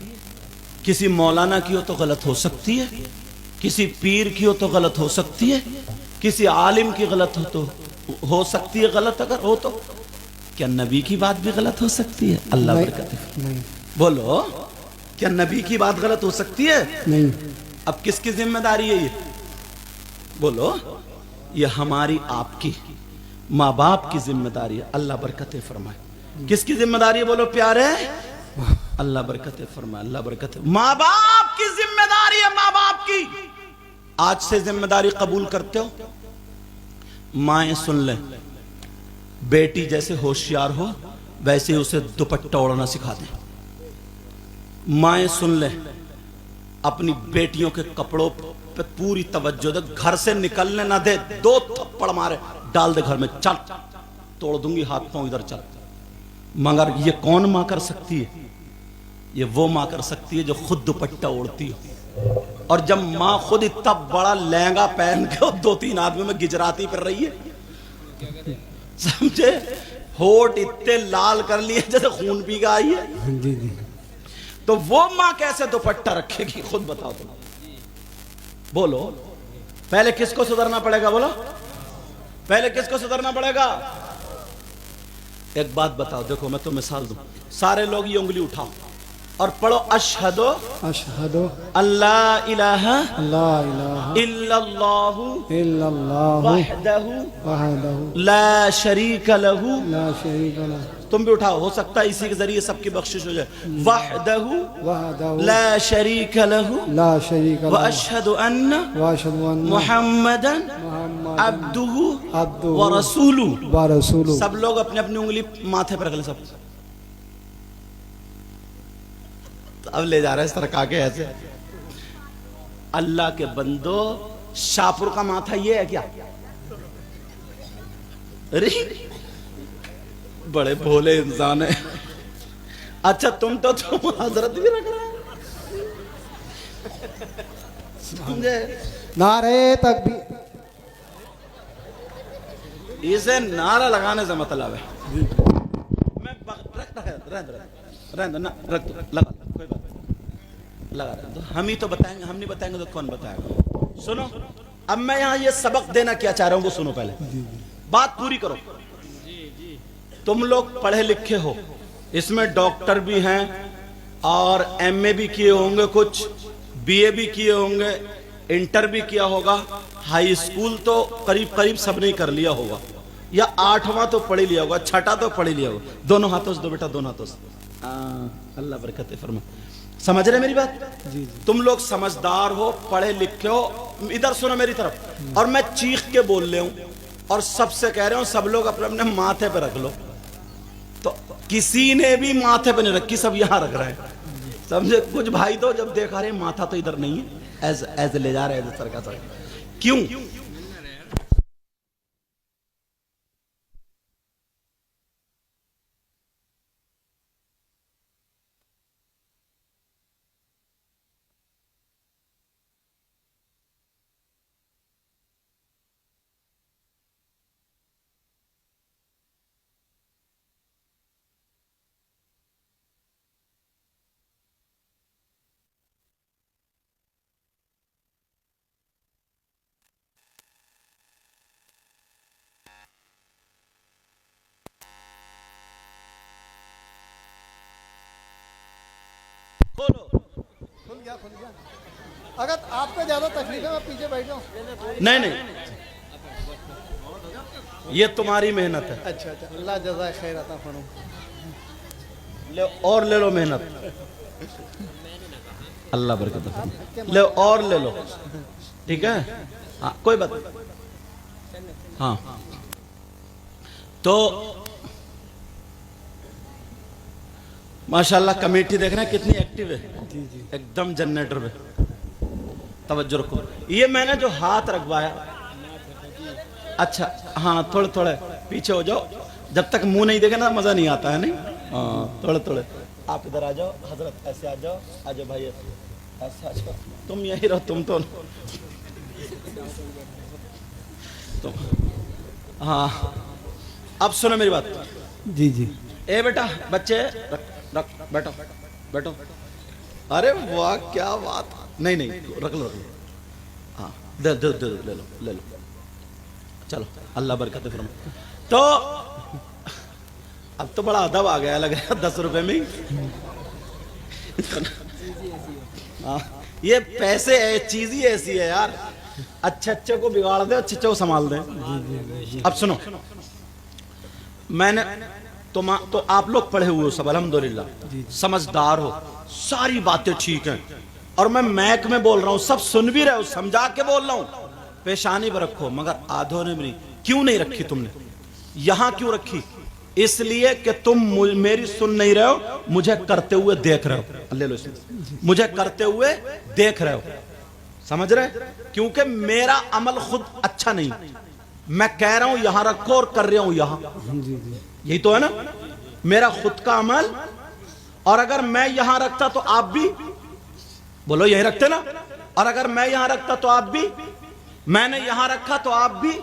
किसी मौलाना की हो तो गलत हो सकती है, किसी पीर की हो तो गलत हो सकती है, किसी आलिम की गलत हो सकती है गलत अगर हो तो। क्या नबी की बात भी गलत हो सकती है? अल्लाह बरकत है। बोलो, क्या नबी की बात गलत हो सकती है? नहीं। अब किसकी जिम्मेदारी है ये? बोलो, ये हमारी आपकी माँ बाप की जिम्मेदारी है। अल्लाह बरकत फरमाए। किसकी जिम्मेदारी है? बोलो प्यारे, अल्लाह बरकत फरमाए, अल्लाह बरकत। माँ बाप की जिम्मेदारी है, माँ बाप की। आज से जिम्मेदारी कबूल करते हो? माएं सुन ले, बेटी जैसे होशियार हो वैसे ही उसे दुपट्टा ओढ़ना सिखा दे। माएं सुन ले, अपनी बेटियों के कपड़ों पे पूरी तवज्जो दे, घर से निकलने ना दे, 2 थप्पड़ मारे डाल दे घर में, चल तोड़ दूंगी हाथ पांव, इधर चल। मगर ये कौन मां कर सकती है? ये वो मां कर सकती है जो खुद दुपट्टा ओढ़ती हो। और जब मां खुद इतना बड़ा लहंगा पहन के 2-3 आदमी में गिजराती फिर रही है, समझे, होठ इतने लाल कर लिए जैसे खून पी के आई है, जी जी। तो वो मां कैसे दुपट्टा रखेगी? खुद बताओ तुम। बोलो, पहले किसको सुधरना पड़ेगा? बोलो, पहले किसको सुधरना पड़ेगा? एक बात बताओ, देखो मैं तो मिसाल दूं, सारे लोग ये उंगली उठाओ और पढ़ो, अशहदु अशहदु अल्लाह इलाहा इल्लल्लाह इल्लल्लाहु वहदहु वहदहु ला शरीका लहू। ला शरीका लहू। तुम भी उठाओ, हो सकता है इसी के जरिए सबकी बख्शिश हो जाए। वहदहु वहदहु ला शरीका लहू ला शरीका व लहू अशहदु अन्ना व अशहदु अन्ना मुहम्मदन मुहम्मदन अब्दुहु अब्दुहु व रसूलुहु। व रसूलुहु। सब लोग अपनी अपनी उंगली माथे पर रख ले। सब अब ले जा रहे हैं सरका के ऐसे। अल्लाह के बंदो, शाहपुर का माथा ये है क्या? अरे बड़े भोले इंसान है। अच्छा तुम हजरत भी रख रहे हो, समझे? नारे तकबीर। इसे नारा लगाने से मतलब है। मैं रहने दो ना, रख दो, लगा कोई बात नहीं, लगा रहे तो हम ही तो बताएंगे, हम नहीं बताएंगे तो कौन बताएगा? सुनो, अब मैं यहाँ ये सबक देना क्या चाह रहा हूँ वो सुनो, पहले बात पूरी करो। तुम लोग पढ़े लिखे हो, इसमें डॉक्टर भी हैं और एमए भी किए होंगे, कुछ बीए भी किए होंगे, इंटर भी किया होगा, हाई स्कूल तो करीब करीब सबने कर लिया होगा, या 8वां तो पढ़ लिया होगा, 6ठा तो पढ़ लिया होगा। दोनों हाथों से दो बेटा, दोनों हाथों से। अल्लाह बरकत फरमा। समझ रहे मेरी बात? जी। तुम लोग समझदार हो, पढ़े लिखे हो। इधर सुनो मेरी तरफ, और मैं चीख के बोल रहा हूं और सबसे कह रहा हूं, सब लोग अपने अपने माथे पे रख लो। तो किसी ने भी माथे पे नहीं रखी, सब यहां रख रहे हैं, समझे? कुछ भाई तो जब देखा रहे माथा तो इधर नहीं है, ऐसे ले जा रहे हैं सर का सर। क्यों? खुल गया। अगर आपको ज्यादा तकलीफ है मैं पीछे बैठ जाऊं। नहीं नहीं, ये तुम्हारी मेहनत है। अच्छा, अल्लाह जज़ा खैर अता फरमा। ले और ले लो मेहनत, अल्लाह बरकत फरमा। ले और ले लो, ठीक है? हाँ कोई बात नहीं। हाँ तो माशाल्लाह कमेटी देख रहे हैं कितनी एक्टिव है, एकदम जनरेटर में। तवज्जो रखो, ये मैंने जो हाथ रखवाया, अच्छा हाँ थोड़े थोड़े पीछे हो जाओ, जब तक मुंह नहीं देखे ना मजा नहीं आता है, नहीं? हाँ थोड़े थोड़े आप इधर आ जाओ, हजरत ऐसे आ जाओ, आ जाओ भाई ऐसे आ जाओ, तुम यही रहो, तुम तो हाँ। अब सुनो मेरी बात। जी जी। ए बेटा, बच्चे रख बैठो बैठो। अरे वाह क्या बात। नहीं नहीं रख लो। हाँ दे दे दे ले लो। चलो अल्लाह बरकत फरमा। तो अब तो बड़ा अदब आ गया लग रहा है 10 रुपए में ही। हाँ ये पैसे है, चीज ही ऐसी है यार, अच्छे को बिगाड़ दे, अच्छे को संभाल दे। अब सुनो, मैंने तो आप लोग पढ़े हुए हो सब अल्हम्दुलिल्लाह, समझदार हो, सारी बातें ठीक हैं, और मैं मैक में बोल रहा हूं, सब सुन भी रहे हो, समझा के बोल रहा हूं। पेशानी पर रखो, मगर आधों ने नहीं। क्यों नहीं रखी तुमने? यहां क्यों रखी? इसलिए कि तुम मेरी सुन नहीं रहे हो, मुझे करते हुए देख रहे हो। ले लो इसमें, मुझे करते हुए देख रहे हो, समझ रहे? क्योंकि मेरा अमल खुद अच्छा नहीं, मैं कह रहा हूं यहां रखो और कर रहा हूं यहां, यही तो है ना मेरा खुद का अमल। और अगर मैं यहां रखता तो आप भी बोलो यही रखते ना, और अगर मैं यहां रखता तो आप भी, मैंने यहां रखा तो आप भी।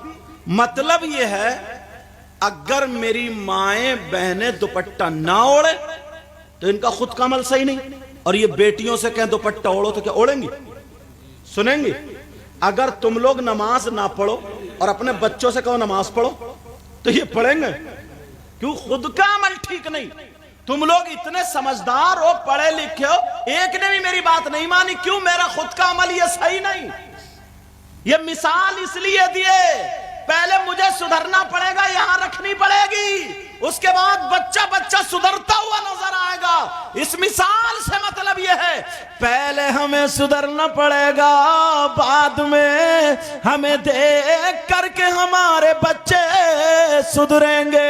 मतलब यह है, अगर मेरी माएं बहनें दुपट्टा ना ओढ़े तो इनका खुद का अमल सही नहीं, और ये बेटियों से कहें दुपट्टा ओढ़ो तो क्या ओढ़ेंगी? सुनेंगी? अगर तुम लोग नमाज ना पढ़ो और अपने बच्चों से कहो नमाज पढ़ो तो ये पढ़ेंगे? क्यों? खुद का अमल ठीक नहीं। तुम लोग इतने समझदार हो, पढ़े लिखे हो, एक ने भी मेरी बात नहीं मानी। क्यों? मेरा खुद का अमल ये सही नहीं। ये मिसाल इसलिए दिए, पहले मुझे सुधरना पड़ेगा, यहां रखनी पड़ेगी, उसके बाद बच्चा बच्चा सुधरता हुआ नजर आएगा। इस मिसाल से मतलब यह है, पहले हमें सुधरना पड़ेगा, बाद में हमें देख करके हमारे बच्चे सुधरेंगे।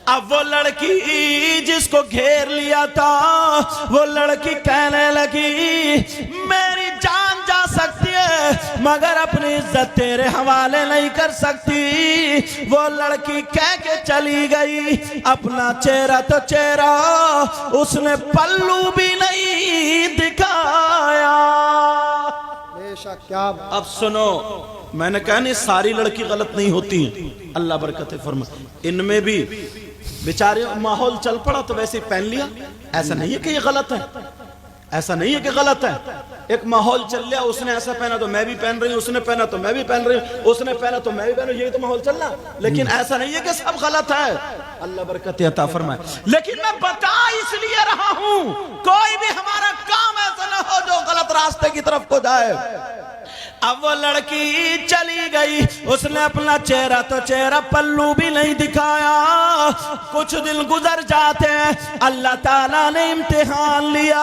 अब वो लड़की जिसको घेर लिया था, वो लड़की कहने लगी मेरी जान जा सकती है मगर अपनी इज्जत तेरे हवाले नहीं कर सकती। वो लड़की कह के चली गई, अपना चेहरा तो चेहरा उसने पल्लू भी नहीं दिखाया। बेशक क्या अब सुनो, मैंने कहा नहीं सारी लड़की गलत नहीं होती हैं, अल्लाह बरकत फरमाए, इनमें भी बेचारे माहौल चल पड़ा तो वैसे ही पहन लिया। ऐसा नहीं है कि ये गलत है, ऐसा नहीं है कि गलत है। एक माहौल चल लिया, उसने ऐसा पहना तो मैं भी पहन रही हूँ, उसने पहना तो मैं भी पहन रही हूँ, उसने पहना तो मैं भी पहन रही हूँ, यही तो माहौल चल रहा। लेकिन ऐसा नहीं है कि सब गलत है, अल्लाह बरकत अता फरमाए। लेकिन मैं बता इसलिए रहा हूँ, कोई भी हमारा काम ऐसा ना हो जो गलत रास्ते की तरफ को जाए। अब वो लड़की चली गई, उसने अपना चेहरा तो चेहरा पल्लू भी नहीं दिखाया। कुछ दिन गुजर जाते हैं, अल्लाह ताला ने इम्तिहान लिया।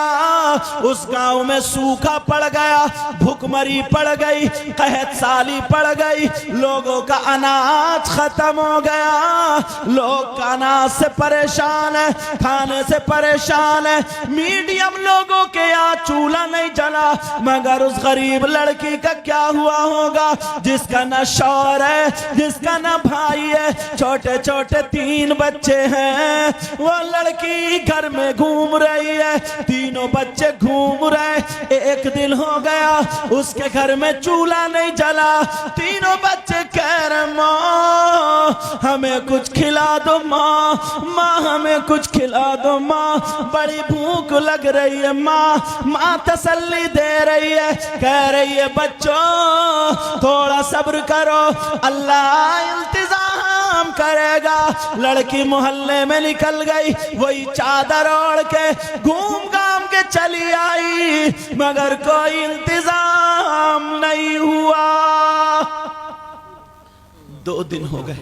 उस गांव में सूखा पड़ गया, भूखमरी पड़ गई, कहत साली पड़ गई, लोगों का अनाज खत्म हो गया। लोग अनाज से परेशान है, खाने से परेशान है। मीडियम लोगों के यहाँ चूल्हा नहीं जला, मगर उस गरीब लड़की का क्या हुआ होगा जिसका ना शौहर है, जिसका ना भाई है, छोटे छोटे 3 बच्चे हैं। वो लड़की घर में घूम रही है, तीनों बच्चे घूम रहे। एक दिन हो गया उसके घर में चूल्हा नहीं जला, तीनों बच्चे कह रहे माँ हमें कुछ खिला दो, माँ माँ हमें कुछ खिला दो, माँ बड़ी भूख लग रही है, माँ माँ तसल्ली दे रही है, कह रही है बच्चों थोड़ा सब्र करो, अल्लाह इंतजाम करेगा। लड़की मोहल्ले में निकल गई, वही चादर ओढ़ के घूम घाम के चली आई, मगर कोई इंतजाम नहीं हुआ। 2 दिन हो गए,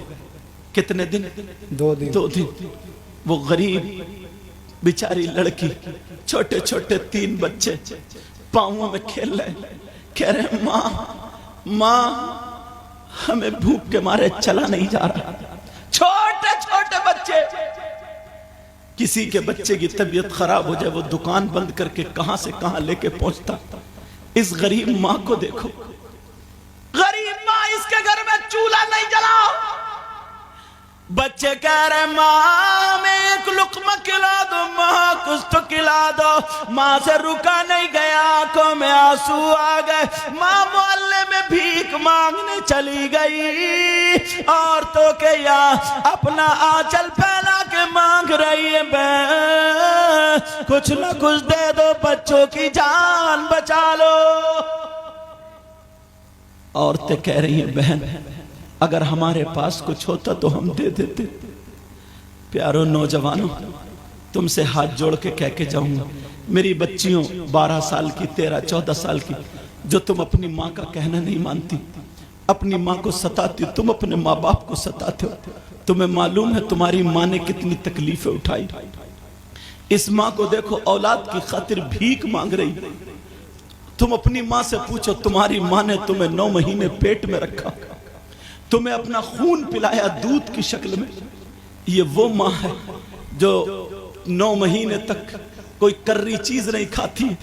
कितने दिन? 2 दिन। 2 दिन। वो गरीब बेचारी लड़की, छोटे छोटे 3 बच्चे पाँवों में खेल रहे, कह रहे माँ माँ हमें भूख के मारे चला नहीं जा रहा। छोटे छोटे बच्चे, किसी के बच्चे की तबीयत खराब हो जाए वो दुकान बंद करके कहां से कहां लेके पहुंचता। इस गरीब माँ को देखो, गरीब माँ, इसके घर में चूल्हा नहीं जला। बच्चे कह रहे माँ मैं एक लुक़्मा खिला दो, माँ कुछ तो खिला दो। माँ से रुका नहीं गया, आंखों में आंसू आ गए। माँ मोहल्ले में भीख मांगने चली गई, औरतों के यहाँ अपना आंचल फैला के मांग रही है, बहन कुछ न कुछ दे दो, बच्चों की जान बचा लो। औरतें कह रही हैं बहन अगर हमारे पास कुछ होता तो हम दे देते। प्यारो नौजवानों, तुमसे हाथ जोड़ के कह के जाऊंगा, मेरी बच्चियों 12 साल की, 13, 14 साल की, जो तुम अपनी माँ का कहना नहीं मानती, अपनी माँ को सताती हो, तुम अपने माँ बाप को सताते हो। तुम्हें मालूम है तुम्हारी माँ ने कितनी तकलीफें उठाई। इस माँ को देखो औलाद की खातिर भीख मांग रही। तुम अपनी माँ से पूछो, तुम्हारी माँ ने तुम्हें 9 महीने पेट में रखा, तुम्हें अपना खून पिलाया दूध की शक्ल में। ये वो माँ है जो 9 महीने तक कोई कर्री चीज नहीं खाती,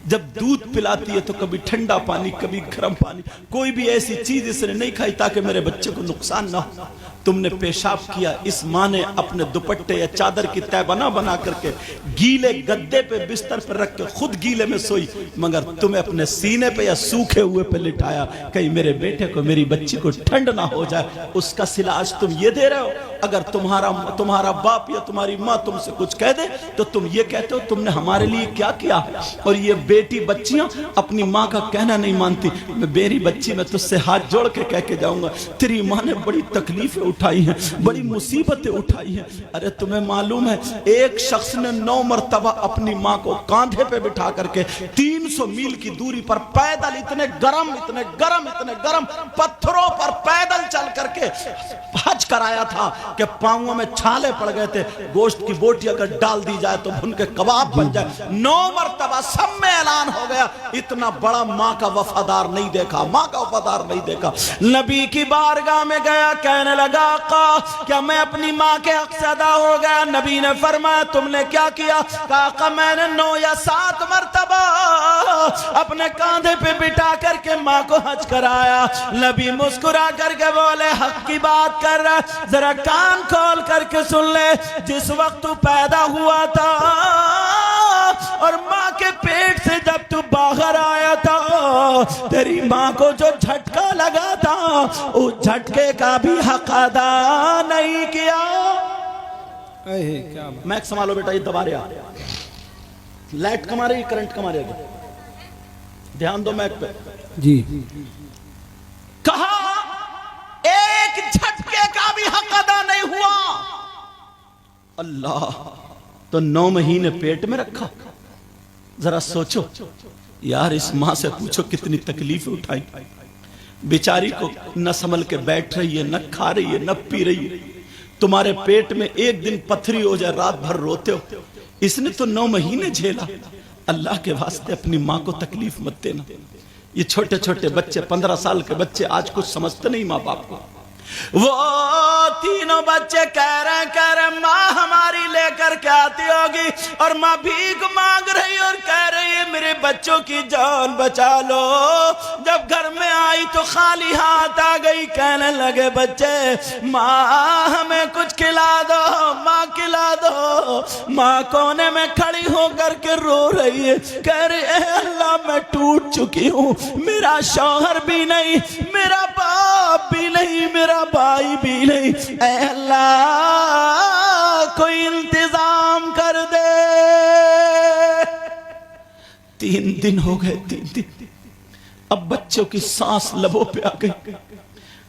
जब दूध पिलाती है तो कभी ठंडा पानी कभी गर्म पानी, कोई भी ऐसी चीज इसने नहीं खाई ताकि मेरे बच्चे को नुकसान ना हो। तुमने पेशाब किया, इस माँ ने अपने दुपट्टे या चादर की तह बना करके गीले गद्दे पे बिस्तर पर रख के खुद गीले में सोई, मगर तुम्हें अपने सीने पे या सूखे हुए पे लिटाया, कहीं मेरे बेटे को, मेरी बच्ची को ठंड ना हो जाए। उसका सिला आज तुम ये दे रहे हो। अगर तुम्हारा बाप या तुम्हारी माँ तुमसे कुछ कह दे तो तुम ये कहते हो तुमने हमारे लिए क्या किया है। और ये बेटी बच्चियां अपनी माँ का कहना नहीं मानती। मेरी बच्ची, मैं तुझसे हाथ जोड़ के कह के जाऊंगा, तेरी माँ ने बड़ी तकलीफें उठाई हैं, बड़ी मुसीबतें उठाई हैं। अरे तुम्हें मालूम है एक शख्स ने 9 मरतबा अपनी माँ को कांधे पे बिठा करके 300 मील की दूरी पर पैदल, इतने गरम पत्थरों पर पैदल चल करके हज कराया था कि पांवों में छाले पड़ गए थे, गोश्त की बोटी अगर डाल दी जाए तो भुन के कबाब बन जाए। 9 मरतबा सब में ऐलान हो गया, इतना बड़ा माँ का वफादार नहीं देखा, माँ का वफादार नहीं देखा। नबी की बारगाह में गया, कहने लगा आका क्या मैं अपनी माँ के हक से अदा हो गया? नबी ने फरमाया तुमने क्या किया? कहा मैंने 9 या 7 मरतबा अपने कांधे पे बिठा करके माँ को हज कराया। नबी मुस्कुरा करके बोले हक की बात कर रहा, जरा कान खोल करके सुन ले। जिस वक्त तू पैदा हुआ था और माँ के पेट से जब तू बाहर आया था, तेरी माँ को जो झटका लगा था उस झटके का भी हक अदा नहीं किया। क्या मैक संभालो बेटा, ये दबा रहा, लाइट कमा रही, करंट कमा रही, ध्यान दो मैक पे जी। कहा एक झटके का भी हक अदा नहीं हुआ। अल्लाह, तो 9 महीने पेट में रखा। जरा सोचो यार, इस माँ से पूछो कितनी तकलीफ उठाई। बेचारी को न संभल के बैठ रही है, न खा रही है, न पी रही है। तुम्हारे पेट में एक दिन पथरी हो जाए, रात भर रोते हो। इसने तो 9 महीने झेला। अल्लाह के वास्ते अपनी माँ को तकलीफ मत देना। ये छोटे छोटे बच्चे, 15 साल के बच्चे आज कुछ समझते नहीं माँ बाप को। वो तीनों बच्चे कह रहे माँ हमारी लेकर के आती होगी, और माँ भीख मांग रही और कह रही है मेरे बच्चों की जान बचा लो। जब घर में आई तो खाली हाथ आ गई, कहने लगे बच्चे माँ हमें कुछ खिला दो, माँ खिला दो। माँ कोने में खड़ी होकर के रो रही है, कह रही है अल्लाह मैं टूट चुकी हूँ, मेरा शौहर भी नहीं, मेरा बाप भी नहीं, मेरा भाई भी नहीं, ऐ अल्लाह कोई इंतजाम कर दे। 3 दिन हो गए, 3 दिन। अब बच्चों की सांस लबों पे आ गई,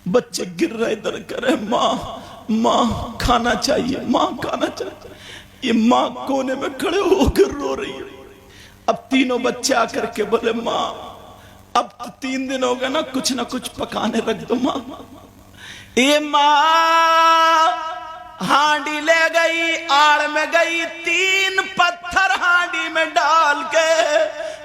बच्चे गिर रहे, इधर कर रहे माँ माँ खाना चाहिए, माँ खाना चाहिए। ये माँ कोने में खड़े होकर रो रही है। अब तीनों बच्चे आकर के बोले माँ अब तो 3 दिन हो गए ना कुछ पकाने रख दो माँ। ये माँ हांडी ले गई, आड़ में गई, 3 पत्थर हांडी में डाल के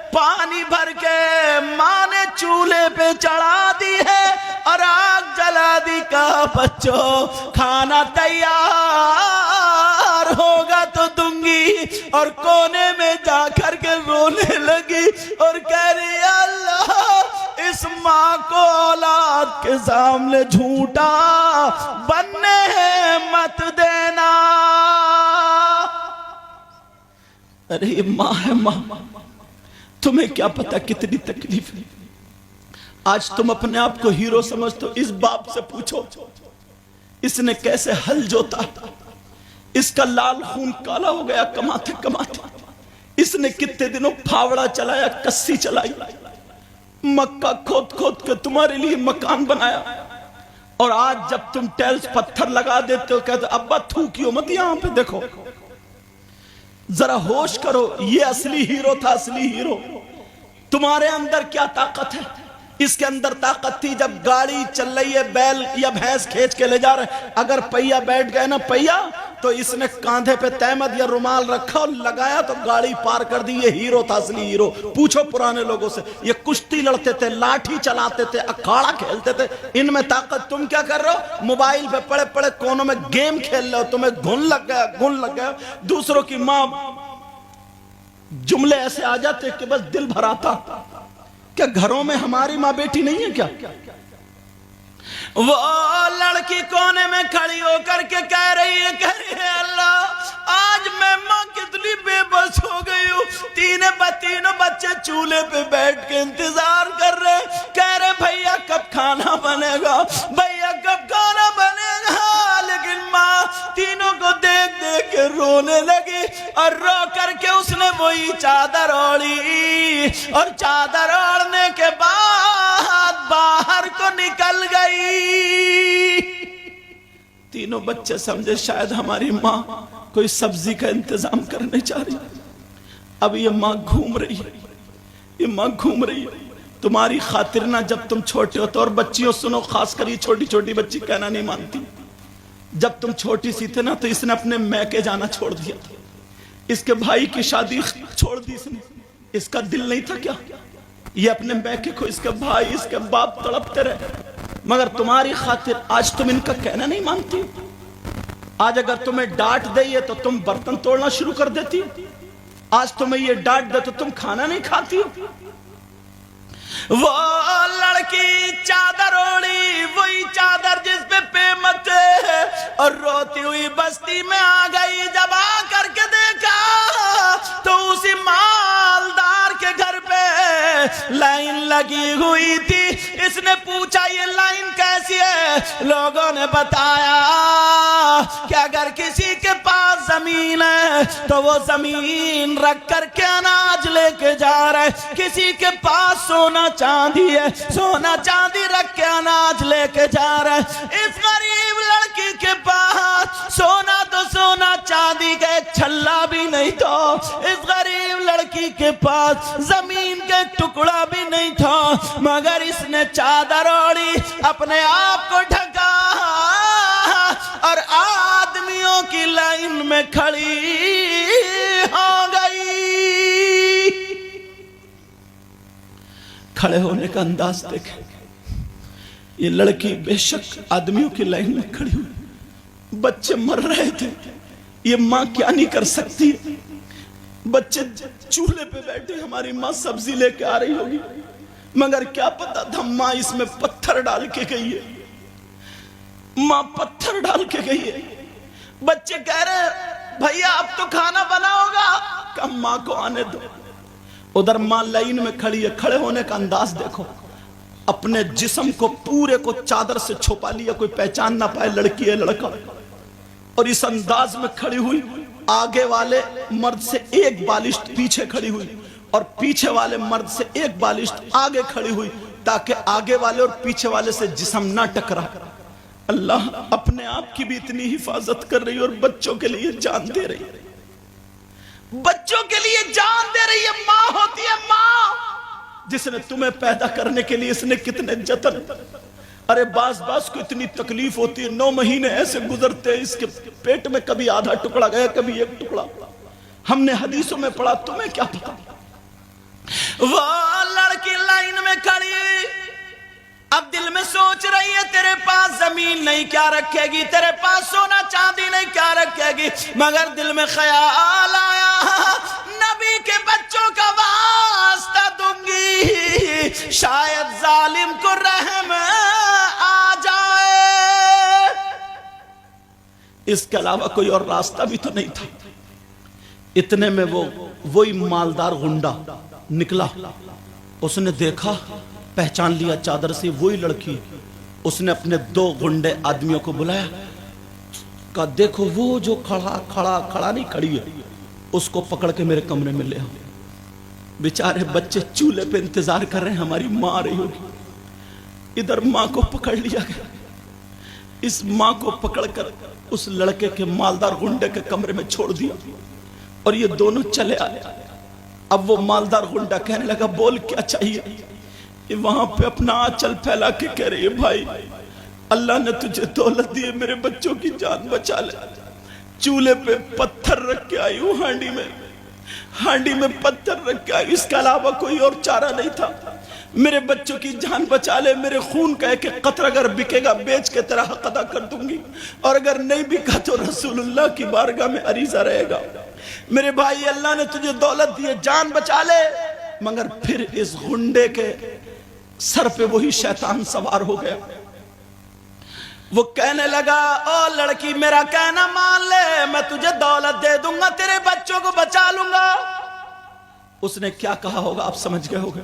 पानी भर के माँ ने चूल्हे पे चढ़ा दी है और आग जला दी। का बच्चों खाना तैयार होगा तो दूंगी। और कोने में जाकर के रोने लगी और कह रही अल्लाह इस माँ को औलाद के सामने झूठा बनने मत देना। अरे ये माँ है, माँ तुम्हें क्या पता कितनी तकलीफ है। आज तुम अपने आप को हीरो समझते हो, इस बाप से पूछो इसने कैसे हल जोता, इसका लाल खून काला हो गया कमाते कमाते। इसने कितने दिनों फावड़ा चलाया, कस्सी चलाई, मक्का खोद खोद के तुम्हारे लिए मकान बनाया। और आज जब तुम टाइल्स पत्थर लगा देते हो कहते अब्बा थूकियो मत, यहां पे देखो, जरा होश करो, ये असली हीरो था, असली हीरो। तुम्हारे अंदर क्या ताकत है? इसके अंदर ताकत थी जब गाड़ी चल रही है, बैल या भैंस खींच के ले जा रहे, अगर पहिया बैठ गए ना पहिया, तो इसने कांधे पे तहमद या रुमाल रखा और लगाया तो गाड़ी पार कर दी। ये हीरो था, असली हीरो। पूछो पुराने लोगों से, ये कुश्ती लड़ते थे, लाठी चलाते थे, अखाड़ा खेलते थे, इनमें ताकत। तुम क्या कर रहे हो? मोबाइल पे पड़े पड़े कोनों में गेम खेल रहे हो, तुम्हें घुन लग गया, घुन लग गया। दूसरों की माँ जुमले ऐसे आ जाते कि बस दिल भर आता। क्या घरों में हमारी माँ बेटी नहीं है क्या? वो लड़की कोने में खड़ी होकर के कह रही है अल्लाह आज मैं माँ कितनी बेबस हो गई हूँ। तीनों बच्चे चूल्हे पे बैठ के इंतजार कर रहे, कह रहे भैया कब खाना बनेगा, भैया कब खाना बनेगा। लेकिन माँ तीनों को देख देख के रोने लगी और रो करके उसने वही चादर ओढ़ी और चादर ओढ़ने के बाद बाहर को निकल गई। तीनों बच्चे समझे शायद हमारी माँ कोई सब्जी का इंतजाम करने जा रही। अब ये माँ घूम रही है, ये माँ घूम रही है तुम्हारी खातिर ना। जब तुम छोटे हो तो, और बच्चियों सुनो, खासकर ये छोटी छोटी बच्ची कहना नहीं मानती, जब तुम छोटी सी थे ना तो इसने अपने मैके जाना छोड़ दिया था, इसके भाई की शादी छोड़ दी इसने। इसका दिल नहीं था क्या ये अपने मैके को इसके भाई इसके बाप तड़पते रहे, मगर तुम्हारी खातिर आज तुम इनका कहना नहीं मानती। आज अगर तुम्हें डांट दे तो तुम बर्तन तोड़ना शुरू कर देती। आज तुम्हें ये डांट दे तो तुम खाना नहीं खाती हो। वो लड़की चादर ओढ़ी, वही चादर जिस पे पेमत और रोती हुई बस्ती में आ गई। जब आ करके देखा तो उसी मालदार के घर पे लाइन लगी हुई थी। इसने पूछा ये लाइन कैसी है? लोगों ने बताया कि अगर किसी के पास जमीन है तो वो जमीन रख करके अनाज लेके जा रहे, किसी के पास सोना चांदी है, सोना चांदी रख के अनाज लेके जा रहे। इस गरीब लड़की के पास सोना तो सोना, चांदी का एक छल्ला भी नहीं था। इस गरीब लड़की के पास जमीन के टुकड़ा भी नहीं था, मगर इसने चादर ओढ़ी, अपने आप को ढका और आदमियों की लाइन में खड़ी हो गई। खड़े होने का अंदाज देखे, ये लड़की बेशक आदमियों की लाइन में खड़ी हुई। बच्चे मर रहे थे, ये माँ क्या नहीं कर सकती। बच्चे चूल्हे पे बैठे, हमारी माँ सब्जी लेके आ रही होगी, मगर क्या पता था माँ इसमें पत्थर डाल के गई है। माँ पत्थर डाल के गई है। बच्चे कह रहे भैया अब तो खाना बना होगा, कब माँ को आने दो। उधर माँ लाइन में खड़ी है। खड़े होने का अंदाज देखो, अपने जिस्म को पूरे को चादर से छुपा लिया, कोई पहचान ना पाए लड़की है लड़का। और इस अंदाज में खड़ी हुई, आगे वाले मर्द से एक बालिश्त पीछे खड़ी हुई और पीछे वाले मर्द से एक बालिश्त आगे खड़ी हुई, ताकि आगे वाले और पीछे वाले से जिस्म ना टकरा। अल्लाह अपने आप की भी इतनी हिफाजत कर रही है और बच्चों के लिए जान दे रही है। बच्चों के लिए जान दे रही है। माँ होती है माँ, जिसने तुम्हें पैदा करने के लिए इसने कितने जतन। अरे बास को इतनी तकलीफ होती है, 9 महीने ऐसे गुजरते हैं, इसके पेट में कभी आधा टुकड़ा गया, कभी एक टुकड़ा। हमने हदीसों में पढ़ा, तुम्हें क्या पता। वो लड़की लाइन में खड़ी, अब दिल में सोच रही है तेरे पास जमीन नहीं क्या रखेगी, तेरे पास सोना चांदी नहीं क्या रखेगी। मगर दिल में ख्याल आया नबी के बच्चों का वास्ता दूंगी, शायद जालिम को रहम आ जाए। इसके अलावा कोई और रास्ता भी तो नहीं था। इतने में वही मालदार गुंडा निकला। उसने देखा, पहचान लिया चादर से वही लड़की। उसने अपने 2 गुंडे आदमियों को बुलाया, कहा देखो वो जो खड़ा नहीं खड़ी है, उसको पकड़ के मेरे कमरे में ले आओ। बेचारे बच्चे चूल्हे पे इंतजार कर रहे हैं, हमारी माँ आ रही होगी। इधर माँ को पकड़ लिया गया। इस माँ को पकड़कर उस लड़के के मालदार गुंडे के कमरे में छोड़ दिया और ये दोनों चले आए। अब वो मालदार गुंडा कहने लगा बोल क्या चाहिए। ये वहां पे अपना आंचल फैला के कह रही है भाई अल्लाह ने तुझे दौलत दी है, मेरे बच्चों की जान बचा ले। चूल्हे पे पत्थर रख के आई हूँ, हांडी में पत्थर रख के आई, इसके अलावा कोई और चारा नहीं था। मेरे बच्चों की जान बचा ले, मेरे खून का एक कतरा अगर बिकेगा बेच के तेरा हक अदा कर दूंगी, और अगर नहीं बिका तो रसूलुल्लाह की बारगाह में अरीजा रहेगा। मेरे भाई अल्लाह ने तुझे दौलत दी है, जान बचा ले। मगर फिर इस गुंडे के सर पे वही शैतान सवार हो गया। वो कहने लगा ओ लड़की मेरा कहना मान ले, मैं तुझे दौलत दे दूंगा, तेरे बच्चों को बचा लूंगा। उसने क्या कहा होगा आप समझ गए होगे।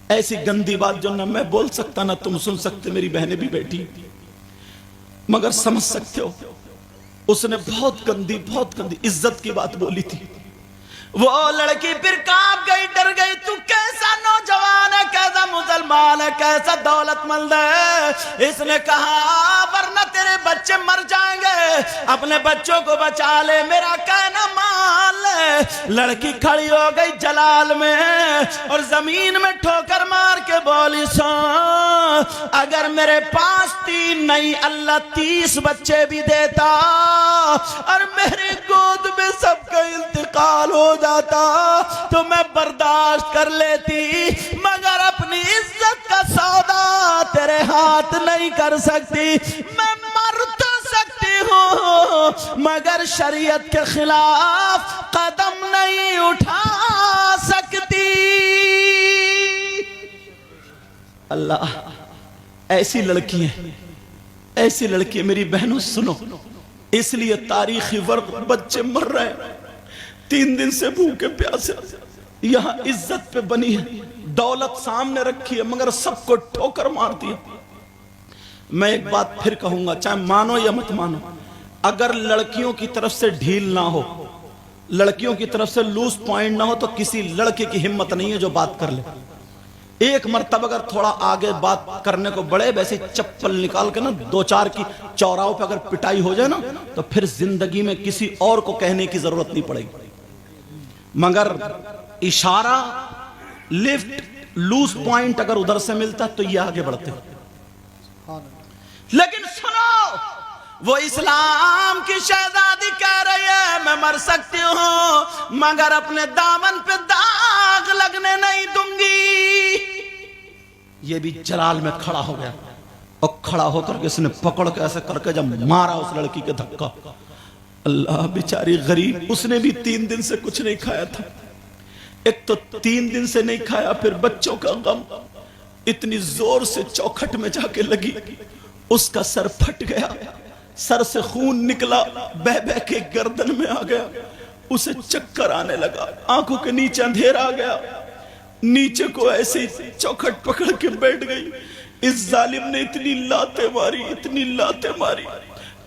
ऐसी गंदी बात जो ना मैं बोल सकता ना तुम सुन सकते, मेरी बहनें भी बैठी, मगर समझ सकते हो उसने बहुत गंदी इज्जत की बात बोली थी। वो लड़की फिर कांप गई, डर गई। तू कैसा नौजवान है, कैसा मुसलमान है, कैसा दौलतमंद है। इसने कहा वरना तेरे बच्चे मर जाएंगे, अपने बच्चों को बचा ले, मेरा कहना मान ले। लड़की खड़ी हो गई जलाल में और जमीन में ठोकर मार के बोली, सो अगर मेरे पास 3 नहीं अल्लाह 30 बच्चे भी देता और मेरी गोद में सबका इंतकाल हो जाता तो मैं बर्दाश्त कर लेती, मगर अपनी इज्जत का सौदा तेरे हाथ नहीं कर सकती। मैं मर तो सकती हूँ मगर शरीयत के खिलाफ कदम नहीं उठा सकती। अल्लाह, ऐसी लड़की है, ऐसी लड़की, मेरी बहनों सुनो, इसलिए तारीखी वर्क बच्चे मर रहे हैं 3 दिन से भूखे प्यासे। यहां इज्जत पे बनी है, दौलत सामने रखी है, मगर सबको ठोकर मार दिया। मैं एक बात फिर कहूंगा, चाहे मानो या मत मानो, अगर लड़कियों की तरफ से ढील ना हो, लड़कियों की तरफ से लूज पॉइंट ना हो, तो किसी लड़के की हिम्मत नहीं है जो बात कर ले। एक मर्तबा अगर थोड़ा आगे बात करने को बढ़े, वैसे चप्पल निकाल के ना 2-4 की चौराहों पे अगर पिटाई हो जाए ना, तो फिर जिंदगी में किसी और को कहने की जरूरत नहीं पड़ेगी। मगर इशारा, लिफ्ट, लूज पॉइंट अगर उधर से मिलता तो ये आगे बढ़ते। लेकिन सुनो, वो इस्लाम की शहजादी कह रही है मैं मर सकती हूं मगर अपने दामन पे दाग लगने नहीं दूंगी। ये भी जलाल में खड़ा हो गया और खड़ा होकर के इसने पकड़ के ऐसे करके जब मारा उस लड़की के धक्का, अल्लाह, बेचारी गरीब, उसने भी 3 दिन से कुछ नहीं खाया था। एक तो 3 दिन से नहीं खाया, फिर बच्चों का गम, इतनी जोर से चौखट में जाके लगी, उसका सर फट गया, सर से खून निकला, बह बह के गर्दन में आ गया, उसे चक्कर आने लगा, आंखों के नीचे अंधेरा आ गया, नीचे को ऐसे चौखट पकड़ के बैठ गई। इस जालिम ने इतनी लातें मारी, इतनी लातें मारी,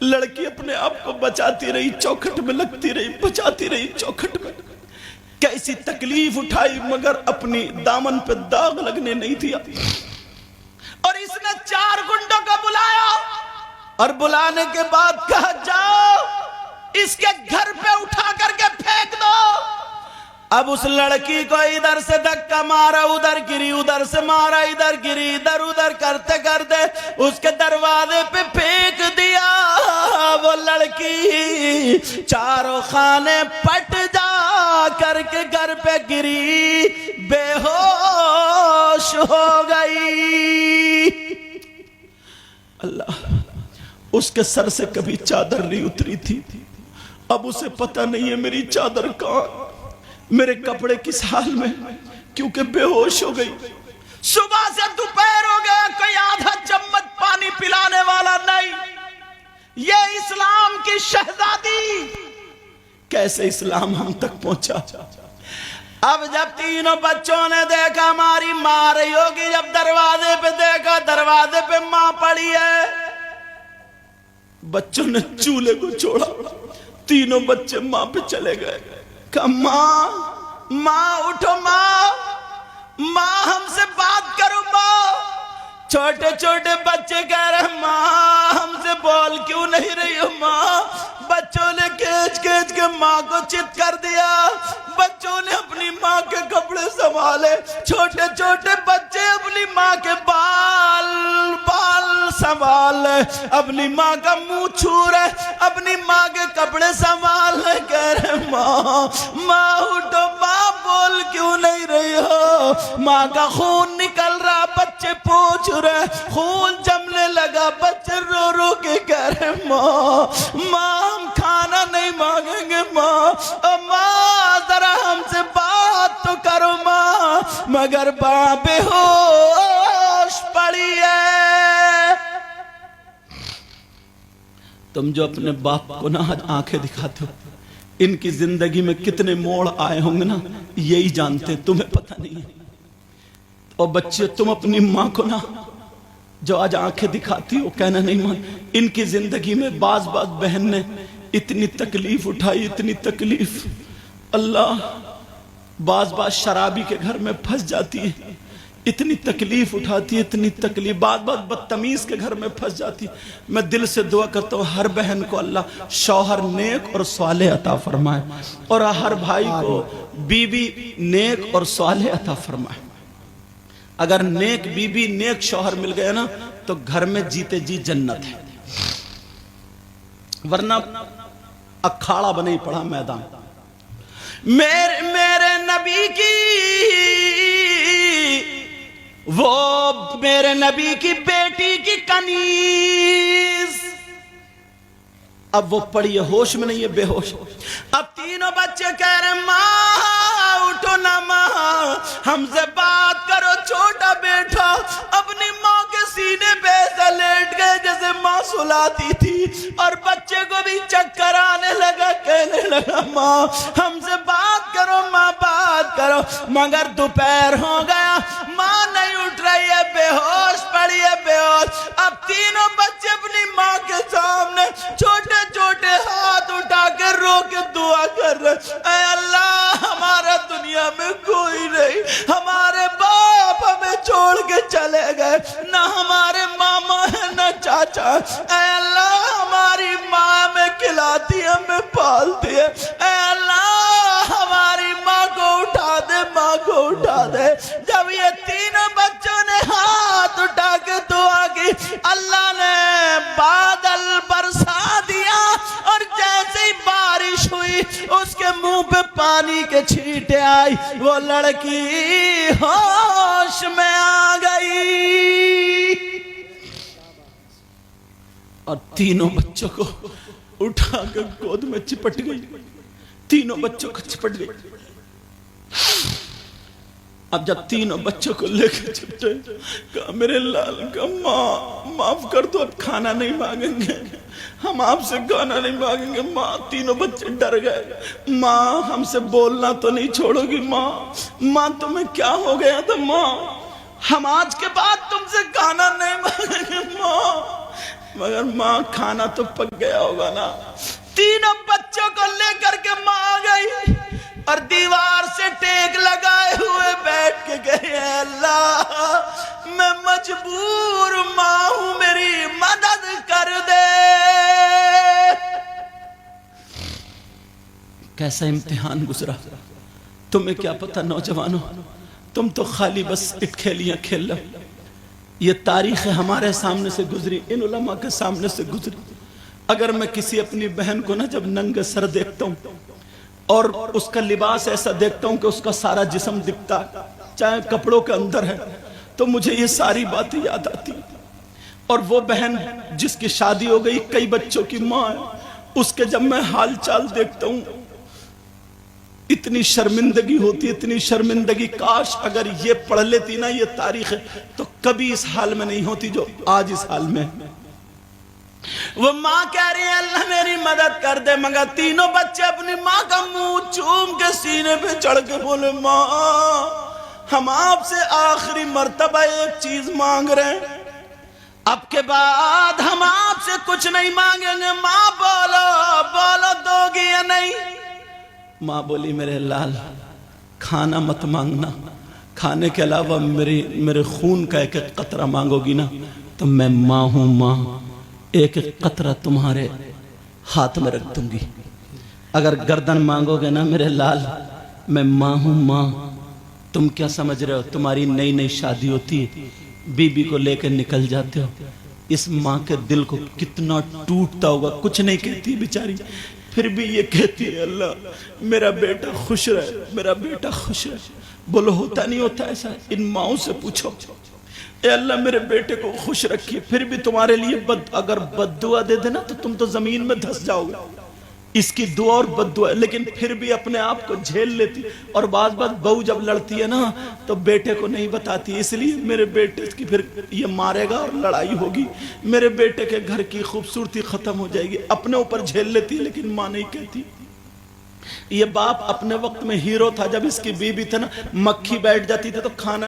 लड़की अपने आप को बचाती रही, चौखट में लगती रही, बचाती रही चौखट में, कैसी तकलीफ उठाई मगर अपनी दामन पे दाग लगने नहीं दिया। और इसने 4 गुंडों को बुलाया और बुलाने के बाद कहा, जाओ इसके घर पे उठा करके फेंक दो। अब उस लड़की को इधर से धक्का मारा, उधर गिरी, उधर से मारा, इधर गिरी, इधर उधर करते करते उसके दरवाजे पे फेंक दिया। वो लड़की चारों खाने पट जा करके घर पे गिरी, बेहोश हो गई। अल्लाह, उसके सर से कभी चादर नहीं उतरी थी, अब उसे पता नहीं है मेरी चादर कहां, मेरे कपड़े किस हाल में, क्योंकि बेहोश हो गई। सुबह से दोपहर हो गया, कोई आधा चम्मच पानी पिलाने वाला नहीं। ये इस्लाम की शहजादी कैसे इस्लाम हम तक पहुंचा। अब जब तीनों बच्चों ने देखा हमारी मां रही होगी, जब दरवाजे पे देखा, दरवाजे पे मां पड़ी है, बच्चों ने चूल्हे को छोड़ा, तीनों बच्चे मां पे चले गए। कहा, मां, मां उठो, मां हमसे बात करो मां। छोटे छोटे बच्चे कह रहे मां हमसे बोल क्यों नहीं रही हो मां। बच्चों ने खींच खींच के मां को चित कर दिया, बच्चों ने अपनी मां के कपड़े संभाले, छोटे छोटे बच्चे अपनी मां के बाल संभाल, अपनी मां का मुंह छू रहे, अपनी मां के कपड़े संभाल रहे, कह रहे मां उठो, मां बोल क्यों नहीं रही हो। मां का खून निकल रहा, बच्चे पूछ रहे, खून जमने लगा, बच्चे रो रो के कह रहे मां हम खाना नहीं मांगेंगे मां जरा हमसे बात तो करो मां। मगर मां बेहोश पड़ी है। तुम जो अपने बाप को ना आज आंखें दिखाते हो, इनकी जिंदगी में कितने मोड़ आए होंगे ना, यही जानते, तुम्हें पता नहीं है। और बच्चे, तुम अपनी मां को ना जो आज आंखें दिखाती हो, कहना नहीं मान, इनकी जिंदगी में बाज बहन ने इतनी तकलीफ उठाई, इतनी तकलीफ। अल्लाह, बाज शराबी के घर में फंस जाती है, इतनी तकलीफ उठाती है, इतनी तकलीफ, बात बात बदतमीज के घर में फंस जाती। मैं दिल से दुआ करता हूँ हर बहन को अल्लाह शौहर नेक और सालेह अता फरमाए, और हर भाई को बीबी नेक और सालेह अता फरमाए। अगर नेक बीबी नेक शौहर मिल गया ना तो घर में जीते जी जन्नत है, वरना अखाड़ा बने ही पड़ा मैदान। मेरे नबी की, वो मेरे नबी की बेटी की कनीज, अब वो पड़ी है, होश में नहीं है, बेहोश। अब तीनों बच्चे कह रहे माँ उठो ना, माँ हमसे बात करो। छोटा बेटा अपनी माँ के सीने पे ऐसा लेट गए जैसे माँ सुलाती थी, और बच्चे को भी चक्कर आने लगा, कहने लगा माँ हमसे बात करो, माँ बात करो। मगर दोपहर हो गया, माँ नहीं उठ रही है, बेहोश पड़ी है, बेहोश। अब तीनों बच्चे अपनी माँ के सामने छोटे छोटे हाथ उठा के रो के दुआ कर रहे, ऐ अल्लाह हमारा दुनिया में कोई नहीं, हमारे बाप हमें छोड़ के चले गए, ना हमारे मामा है ना चाचा, ऐ अल्लाह हमारी माँ हमें खिलाती है, हमें पालती है, ऐ अल्लाह हमारी माँ को उठा दे, माँ को उठा दे। जब ये तीनों बच्चों ने हाथ उठा के दुआ की, अल्लाह ने बादल बरसा दिया, और जैसे ही बारिश हुई उसके मुंह पे पानी के छींटे आई, वो लड़की होश में आ गई और तीनों बच्चों को उठा कर गोद में चिपट गई, तीनों बच्चों को चिपट गई। अब जब तीनों बच्चों को लेकर चिपटे, कहा मेरे लाल का माँ माफ कर दो, अब खाना नहीं मांगेंगे, हम आपसे खाना नहीं मांगेंगे। माँ, तीनों बच्चे डर गए, माँ हमसे बोलना तो नहीं छोड़ोगी माँ, माँ तुम्हें क्या हो गया था माँ, हम आज के बाद तुमसे खाना नहीं मांगेंगे माँ। मगर माँ खाना तो पक गया होगा ना। तीनों बच्चों को लेकर के माँ आ गई और दीवार से टेक लगाए हुए बैठ के गए, अल्लाह मैं मजबूर माँ हूं, मेरी मदद कर दे। कैसा इम्तिहान गुजरा, तुम्हें क्या पता नौजवानों, तुम तो खाली बस इटखेलियां खेल लो। ये तारीख हमारे सामने से गुजरी, इन उलमा के सामने से गुजरी। अगर मैं किसी अपनी बहन को ना जब नंगे सर देखता हूं और उसका लिबास ऐसा देखता हूं कि उसका सारा जिस्म दिखता है, चाहे कपड़ों के अंदर है, तो मुझे ये सारी बातें याद आती। और वो बहन जिसकी शादी हो गई, कई बच्चों की माँ है, उसके जब मैं हाल चाल देखता हूं इतनी शर्मिंदगी होती, इतनी शर्मिंदगी। काश अगर ये पढ़ लेती ना ये तारीख, तो कभी इस हाल में नहीं होती जो आज इस हाल में। वो माँ कह रही है अल्लाह मेरी मदद कर दे, मगर तीनों बच्चे अपनी माँ का मुंह चूम के सीने पे चढ़ के बोले माँ हम आपसे आखिरी मर्तबा एक चीज मांग रहे हैं, अब के बाद हम आपसे कुछ नहीं मांगेंगे। माँ बोलो बोलो दोगी या नहीं। माँ बोली मेरे लाल खाना मत मांगना, खाने के अलावा मेरे खून का एक एक कतरा मांगोगी ना तो मैं माँ हूं माँ, एक एक कतरा तुम्हारे हाथ में रख दूंगी। अगर गर्दन मांगोगे ना मेरे लाल, मैं माँ हूं माँ। तुम क्या समझ रहे हो, तुम्हारी नई नई शादी होती है, बीबी को लेकर निकल जाते हो, इस माँ के दिल को कितना टूटता होगा। कुछ नहीं कहती बेचारी, फिर भी ये कहती है अल्लाह मेरा बेटा खुश रहे, मेरा बेटा खुश रहे। बोलो होता नहीं होता ऐसा? इन माओं से पूछो, ए अल्लाह मेरे बेटे को खुश रखिए। फिर भी तुम्हारे लिए अगर बद्दुआ दे देना तो तुम तो जमीन में धंस जाओगे। इसकी दुआ और बद्दुआ, लेकिन फिर भी अपने आप को झेल लेती। और बात बहू जब लड़ती है ना तो बेटे को नहीं बताती, इसलिए मेरे बेटे की फिर ये मारेगा और लड़ाई होगी, मेरे बेटे के घर की खूबसूरती खत्म हो जाएगी। अपने ऊपर झेल लेती है लेकिन माँ नहीं कहती। ये बाप अपने वक्त में हीरो था, जब इसकी बीबी थी ना मक्खी बैठ जाती थी तो खाना